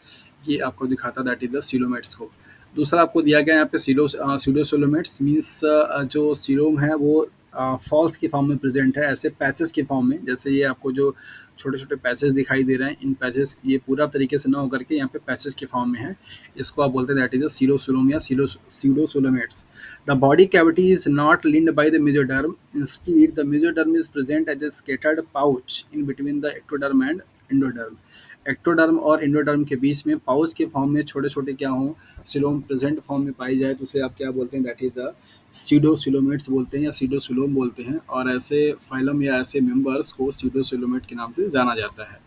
ये आपको दिखाता दैट इज द सिलोमेट्स को। दूसरा आपको दिया गया है यहाँ पे सीडोसोलोमेट्स, मीन्स जो सीलोम है वो फॉल्स की फॉर्म में प्रेजेंट है, ऐसे पैचेस की फॉर्म में। जैसे ये आपको जो छोटे छोटे पैचेस दिखाई दे रहे हैं, इन पैचेस ये पूरा तरीके से ना होकर के यहाँ पे पैचेस की फॉर्म में है, इसको आप बोलते हैं दैट इज द सीडोसोलोम या सीडोसोलोमेट्स। The body cavity is not lined by the mesoderm. Instead, the mesoderm is present as a scattered pouch in between the ectoderm and endoderm. Ectoderm और इंडोडर्म के बीच में पाउच के फॉर्म में छोटे छोटे क्या हों, सिलोम प्रेजेंट फॉर्म में पाई जाए तो उसे आप क्या बोलते हैं, दैट इज द सीडोसिलोमेट्स बोलते हैं या सीडोसिलोम बोलते हैं। और ऐसे फाइलम या ऐसे मेंबर्स को सीडोसिलोमेट के नाम से जाना जाता है।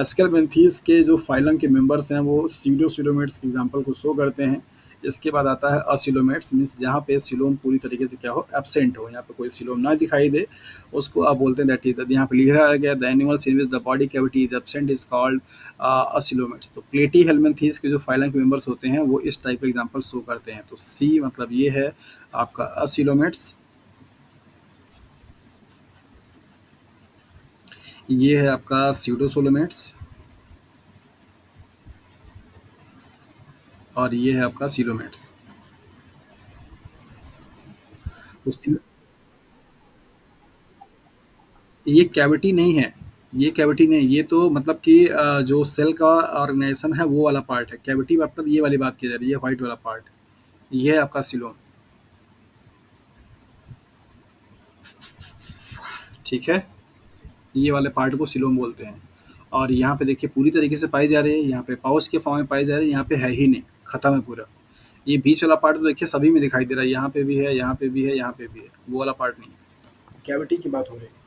एस्केलबेंथीस के जो फाइलम के मेंबर्स हैं वो सीडोसिलोमेट्स के एग्जाम्पल को शो करते हैं। इसके बाद आता है असिलोमेट्स, मीन्स जहाँ पे सिलोम पूरी तरीके से क्या हो, एब्सेंट हो, यहाँ पे कोई सिलोम ना दिखाई दे, उसको आप बोलते हैं दैट इज, यहाँ पे लिखा गया the animals in which the body cavity is absent is called acoelomates. तो प्लेटी हेलमिन्थीस के जो फाइलम के मेंबर्स होते हैं वो इस टाइप के एग्जाम्पल शो करते हैं। तो सी मतलब ये है आपका असिलोमेट्स, ये है आपका सीडोसोलोमेट्स, और ये है आपका सीलोमेट्स। उसकी ये कैविटी नहीं है, ये कैविटी नहीं, ये तो मतलब कि जो सेल का ऑर्गेनाइजेशन है वो वाला पार्ट है। कैविटी मतलब ये वाली बात की जा रही है, व्हाइट वाला पार्ट, ये है आपका सीलोम। ठीक है, ये वाले पार्ट को सीलोम बोलते हैं। और यहाँ पे देखिए पूरी तरीके से पाई जा रही है, यहाँ पे पाउच के फॉर्म में पाई जा रही है, यहाँ पे है ही नहीं, खत्म है पूरा। ये बीच वाला पार्ट तो देखिए सभी में दिखाई दे रहा है, यहाँ पे भी है, यहाँ पे भी है, यहाँ पे भी है, वो वाला पार्ट नहीं है। कैविटी की बात हो रही है।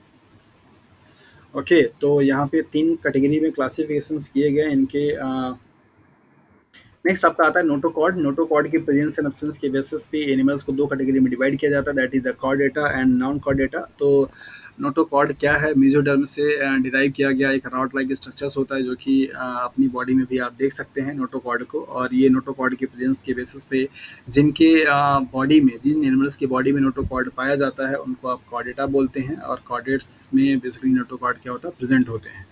ओके, तो यहाँ पे 3 कैटेगरी में क्लासिफिकेशंस किए गए हैं इनके। नेक्स्ट आपका आता है नोटोकॉर्ड। नोटोकॉर्ड की प्रेजेंस एंड एब्सेंस के बेसिस पे एनिमल्स को 2 कैटेगरी में डिवाइड किया जाता है, that is the Chordata and non Chordata. तो नोटोकॉर्ड क्या है? मेसोडर्म से डिराइव किया गया एक रॉड लाइक स्ट्रक्चर्स होता है, जो कि अपनी बॉडी में भी आप देख सकते हैं नोटोकॉर्ड को। और ये नोटोकॉर्ड की प्रेजेंस के बेसिस पे जिनके बॉडी में, जिन एनिमल्स की बॉडी में नोटोकॉर्ड पाया जाता है उनको आप कॉर्डेटा बोलते हैं। और कॉर्डेट्स में बेसिकली नोटोकॉर्ड क्या होता है, प्रेजेंट होते हैं।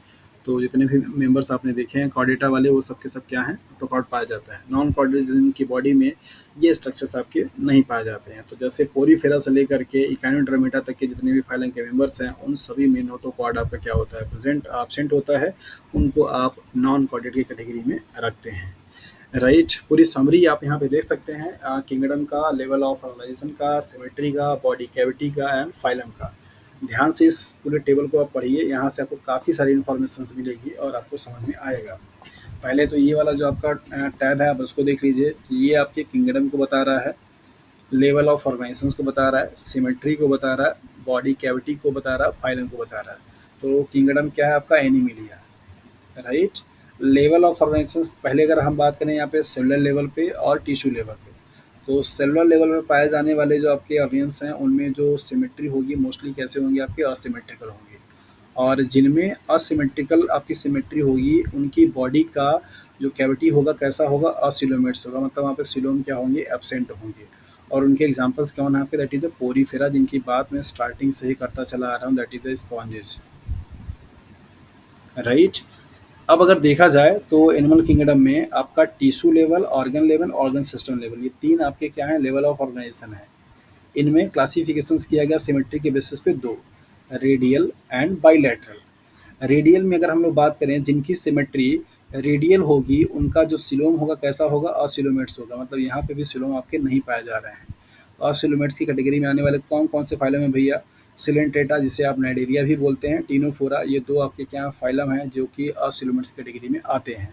तो जितने भी मेंबर्स आपने देखे हैं कॉर्डेटा वाले, वो सब के सब क्या हैं, नोटोकॉर्ड पाया जाता है। नॉन कॉर्डेट जिनकी बॉडी में ये स्ट्रक्चर्स आपके नहीं पाए जाते हैं, तो जैसे पोरीफेरा से लेकर के इकाइनोडर्मेटा तक के जितने भी फाइलम के मेंबर्स हैं उन सभी में नोटोकॉर्ड आपका क्या होता है, प्रेजेंट एब्सेंट होता है। उनको आप नॉन कॉर्डेट की कैटेगरी में रखते हैं। राइट, पूरी समरी आप यहाँ पे देख सकते हैं किंगडम का, लेवल ऑफ ऑर्गेनाइजेशन का, सिमेट्री का, बॉडी कैविटी का एंड फाइलम का। ध्यान से इस पूरे टेबल को आप पढ़िए, यहाँ से आपको काफ़ी सारी इन्फॉर्मेशन मिलेगी और आपको समझ में आएगा। पहले तो ये वाला जो आपका टैब है आप उसको देख लीजिए, ये आपके किंगडम को बता रहा है, लेवल ऑफ ऑर्गेनाइजेशन को बता रहा है, सिमेट्री को बता रहा है, बॉडी कैविटी को बता रहा है, फाइलम को बता रहा है। तो किंगडम क्या है आपका, Animalia. Right, level of organisation पहले अगर हम बात करें यहाँ पे सेलुलर लेवल पे और टिश्यू लेवल पे, तो सेलुलर लेवल में पाए जाने वाले जो आपके ऑर्गेन्स हैं उनमें जो सिमेट्री होगी मोस्टली कैसे होंगे, आपके असिमेट्रिकल होंगे। और जिनमें असिमेट्रिकल आपकी सिमेट्री होगी उनकी बॉडी का जो कैविटी होगा कैसा होगा, असिलोमेट्स होगा, मतलब वहाँ पे सिलोम क्या होंगे, एब्सेंट होंगे। और उनके एग्जांपल्स क्या होना पे, दैट इज द पोरीफेरा, जिनकी बात मैं स्टार्टिंग से ही करता चला आ रहा हूँ, that is the sponges. Right, अब अगर देखा जाए तो एनिमल किंगडम में आपका tissue level, organ system level, ये 3 आपके क्या हैं, लेवल ऑफ ऑर्गेनाइजेशन है। इनमें क्लासिफिकेशंस किया गया सिमेट्री के बेसिस पे 2, रेडियल एंड बाइलैटरल। रेडियल में अगर हम लोग बात करें, जिनकी सिमेट्री रेडियल होगी उनका जो सिलोम होगा कैसा होगा, असिलोमेट्स होगा, मतलब यहाँ पे भी सिलोम आपके नहीं पाए जा रहे हैं। असिलोमेट्स की कैटेगरी में आने वाले कौन कौन से फाइलम है भैया, सिलेंट्रेटा जिसे आप नाइडेरिया भी बोलते हैं, टीनोफोरा, ये 2 आपके क्या फाइलम हैं जो कि असिलोमेट्स कैटेगरी में आते हैं।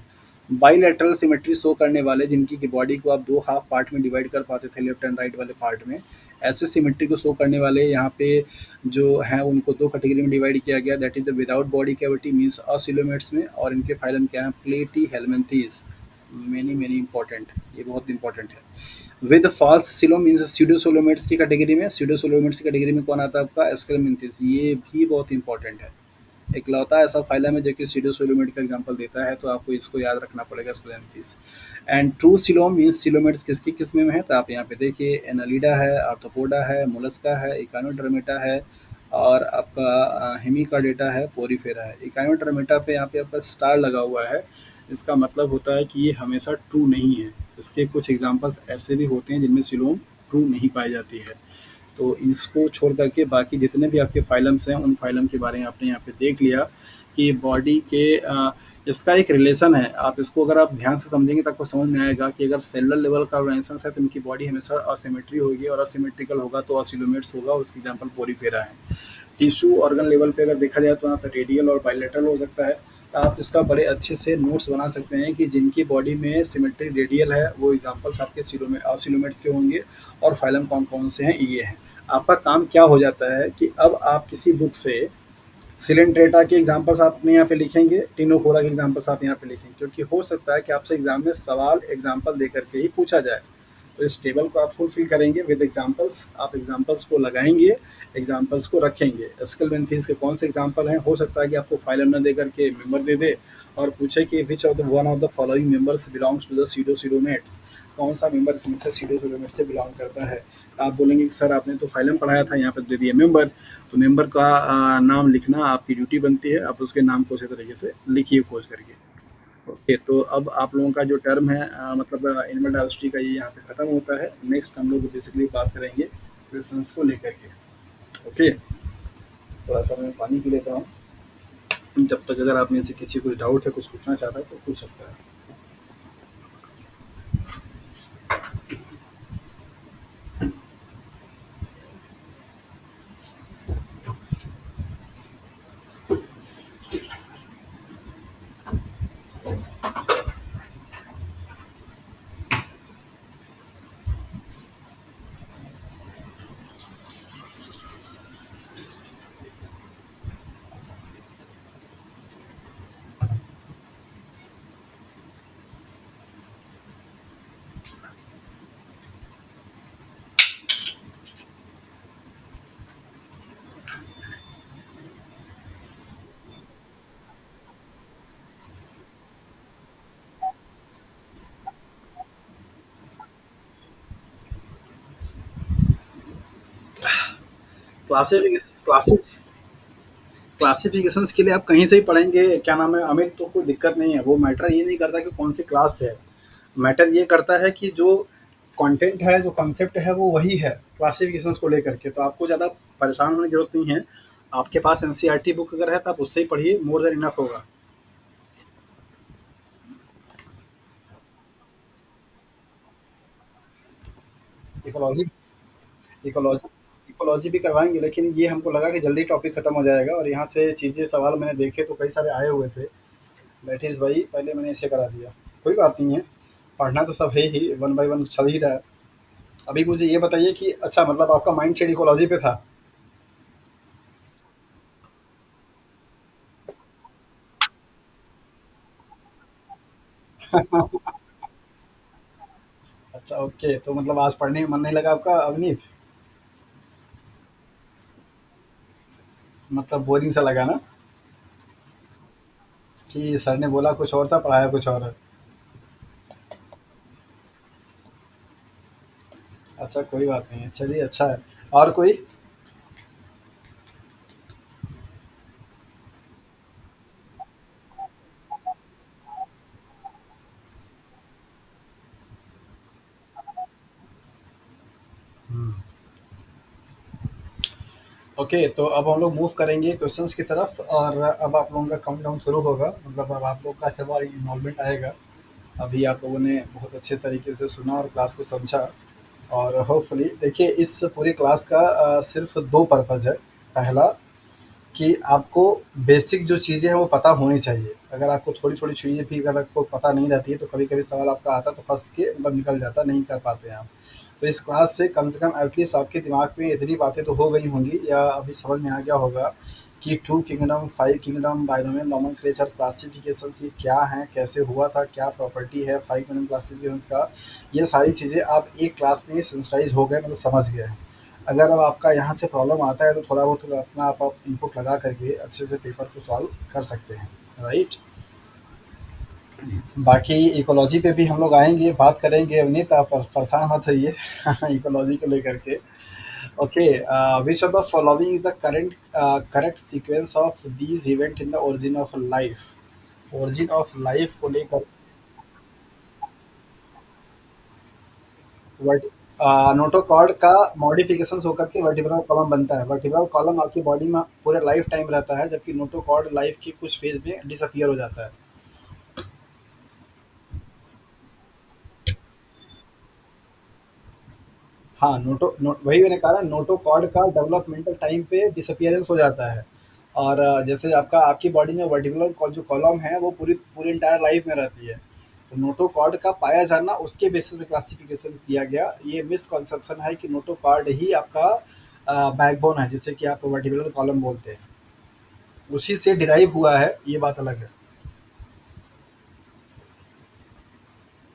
बाइलैटरल सिमेट्री शो करने वाले, जिनकी की बॉडी को आप 2 हाफ पार्ट में डिवाइड कर पाते थे, लेफ्ट एंड राइट वाले पार्ट में, ऐसे सिमेट्री को शो करने वाले यहाँ पे जो हैं उनको 2 कैटेगरी में डिवाइड किया गया, that is the without body cavity means acoelomates में, और इनके फाइलम क्या है, प्लेटी हेलमिन्थीज, मेनी मेनी इंपॉर्टेंट, ये बहुत इंपॉर्टेंट है। विद फॉल्स सिलोम मींस स्यूडोसोलोमेट्स की कैटेगरी में, स्यूडोसोलोमेट्स की कैटेगरी में कौन आता है आपका, एस्केलमिन्थीज, ये भी बहुत इंपॉर्टेंट है। इकलौता ऐसा फाइलम है जो कि सीडोसोलोमेट का एग्जांपल देता है, तो आपको इसको याद रखना पड़ेगा, Aschelminthes. And true coelom means coelomates किसकी किस्म में है, तो आप यहाँ पे देखिए एनालिडा है, आर्थ्रोपोडा है, मोलस्का है, इकानोडर्मेटा है, और आपका हेमिकार्डेटा है, पोरीफेरा है। इकानोडर्मेटा पे यहाँ पे आपका स्टार लगा हुआ है, इसका मतलब होता है कि ये हमेशा ट्रू नहीं है। इसके कुछ एग्जाम्पल्स ऐसे भी होते हैं जिनमें सिलोम ट्रू नहीं पाई जाती है। तो इसको छोड़ करके बाकी जितने भी आपके फाइलम्स हैं उन फाइलम के बारे में आपने यहाँ पे देख लिया कि बॉडी के इसका एक रिलेशन है। आप इसको अगर आप ध्यान से समझेंगे तो आपको समझ में आएगा कि अगर सेलुलर लेवल का ऑर्गेनाइजेशन है तो इनकी बॉडी हमेशा असिमेट्री होगी, और असिमेट्रिकल होगा तो असिलोमेट्स होगा, उसकी एग्जाम्पल पोरीफेरा है। टिश्यू ऑर्गन लेवल पे अगर देखा जाए तो यहाँ पे रेडियल और बाइलेटरल हो सकता है। तो आप इसका बड़े अच्छे से नोट्स बना सकते हैं कि जिनकी बॉडी में सिमेट्री रेडियल है वो एग्जाम्पल्स आपके सिलोमेट्स के होंगे, और फाइलम कौन कौन से हैं ये हैं। आपका काम क्या हो जाता है कि अब आप किसी बुक से सिलेंट्रेटा के एग्जाम्पल्स आप अपने यहाँ पे लिखेंगे, टिनोफोरा के एग्जाम्पल्स आप यहाँ पे लिखेंगे, क्योंकि हो सकता है कि आपसे एग्जाम में सवाल एग्जाम्पल दे करके ही पूछा जाए। तो इस टेबल को आप फुलफिल करेंगे विद एग्जाम्पल्स, आप एग्जाम्पल्स को लगाएंगे, एग्जाम्पल्स को रखेंगे। एस्केलमेंथीज के कौन से एग्जाम्पल हैं, हो सकता है कि आपको फाइलम न दे करके मेंबर दे दे और पूछे कि which of the one of the following members belongs to the pseudocoelomates, कौन सा मेंबर इसमें से सीडोसिलोमेट्स से बिलोंग करता है। आप बोलेंगे कि सर आपने तो फाइलम पढ़ाया था, यहाँ पर दे दिया मेंबर, तो मेंबर का नाम लिखना आपकी ड्यूटी बनती है, आप उसके नाम को उसी तरीके से लिखिए खोज करके। ओके, तो अब आप लोगों का जो टर्म है मतलब एनिमल डाइवर्सिटी का ये यहाँ पे खत्म होता है। नेक्स्ट हम लोग बेसिकली बात करेंगे क्वेश्चंस को लेकर के। ओके, थोड़ा सा मैं पानी पी लेता हूँ। जब तक अगर आप में से किसी को डाउट है, कुछ पूछना चाहता है तो पूछ सकता है। क्लासिफिकेशन क्लासिफिकेशंस के लिए आप कहीं से ही पढ़ेंगे, क्या नाम है अमित, तो कोई दिक्कत नहीं है। वो मैटर ये नहीं करता कि कौन सी क्लास से है, मैटर ये करता है कि जो कंटेंट है, जो कॉन्सेप्ट है, वो वही है क्लासिफिकेशंस को लेकर के। तो आपको ज़्यादा परेशान होने की जरूरत नहीं है। आपके पास एनसीईआरटी बुक अगर है तो आप उससे ही पढ़िए, मोर देन इनफ होगा। इकोलॉजी इकोलॉजी इकोलॉजी भी करवाएंगे, लेकिन ये हमको लगा कि जल्दी टॉपिक खत्म हो जाएगा, और यहाँ से चीज़ें सवाल मैंने देखे तो कई सारे आए हुए थे। दैट इज़ वही पहले मैंने इसे करा दिया। कोई बात नहीं है, पढ़ना तो सब है ही, वन बाय वन चल ही रहा है। अभी मुझे ये बताइए कि अच्छा, मतलब आपका माइंड सेट इकोलॉजी पे था। अच्छा, ओके, तो मतलब आज पढ़ने में मन नहीं लगा आपका अवनीत? मतलब बोरिंग सा लगा ना, कि सर ने बोला कुछ और था, पढ़ाया कुछ और है। अच्छा, कोई बात नहीं है, चलिए अच्छा है। और कोई? ओके, तो अब हम लोग मूव करेंगे क्वेश्चंस की तरफ, और अब आप लोगों का काउंटडाउन शुरू होगा, मतलब अब आप लोग का थोड़ा इन्वॉल्वमेंट आएगा। अभी आप लोगों ने बहुत अच्छे तरीके से सुना और क्लास को समझा, और होपफुली देखिए, इस पूरी क्लास का सिर्फ दो पर्पज़ है। पहला, कि आपको बेसिक जो चीज़ें हैं वो पता होनी चाहिए। अगर आपको थोड़ी-थोड़ी चीज़ें भी अगर आपको पता नहीं रहती है, तो कभी-कभी सवाल आपका आता है तो फँस के मतलब निकल जाता है, नहीं कर पाते हैं आप। तो इस क्लास से कम एटलीस्ट आपके दिमाग में इतनी बातें तो हो गई होंगी, या अभी समझ में आ गया होगा कि true kingdom, five kingdom, binomial nomenclature, classifications ये क्या हैं, कैसे हुआ था, क्या प्रॉपर्टी है फाइव किंगडम क्लासिफिकेशंस का। ये सारी चीज़ें आप एक क्लास में सेंसिटाइज़ हो गए, मतलब समझ गए हैं। अगर अब आपका यहाँ से प्रॉब्लम आता है तो थोड़ा बहुत अपना आप इनपुट लगा करके अच्छे से पेपर को सॉल्व कर सकते हैं, राइट। बाकी इकोलॉजी पे भी हम लोग आएंगे, बात करेंगे, अवनीत आप परेशान मत होइए इकोलॉजी को लेकर के। Okay, which of the following is the correct sequence of these event in the origin of life. Origin of life को लेकर वर्ट नोटोकॉर्ड का मॉडिफिकेशन होकर के वर्टिब्रल कॉलम बनता है। वर्टिब्रल कॉलम आपकी बॉडी में पूरे लाइफ टाइम रहता है, जबकि नोटोकॉर्ड लाइफ की कुछ फेज में डिसअपियर हो जाता है। हाँ, वही मैंने कहा ना, नोटोकॉर्ड का डेवलपमेंटल टाइम पे डिसअपियरेंस हो जाता है। और जैसे आपकी बॉडी में वर्टिब्रल जो कॉलम है वो पूरी पूरी इंटायर लाइफ में रहती है। तो नोटोकॉर्ड का पाया जाना उसके बेसिस पे क्लासिफिकेशन किया गया। ये मिसकॉन्सेप्शन है कि नोटोकॉर्ड ही आपका बैकबोन है, जिससे कि आप वर्टिब्रल कॉलम बोलते हैं। उसी से डिराइव हुआ है, ये बात अलग है।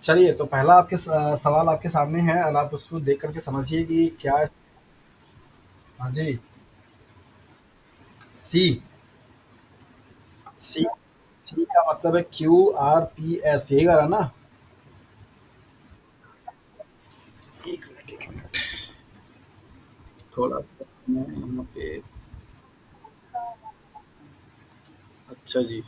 चलिए, तो पहला सवाल आपके सामने है, और आप उसको देख करके समझिए कि क्या है। हाँ जी। सी। सी सी का मतलब है QRPS, यही वाला ना? एक मिनट, थोड़ा सा मैं यहाँ पे। अच्छा जी।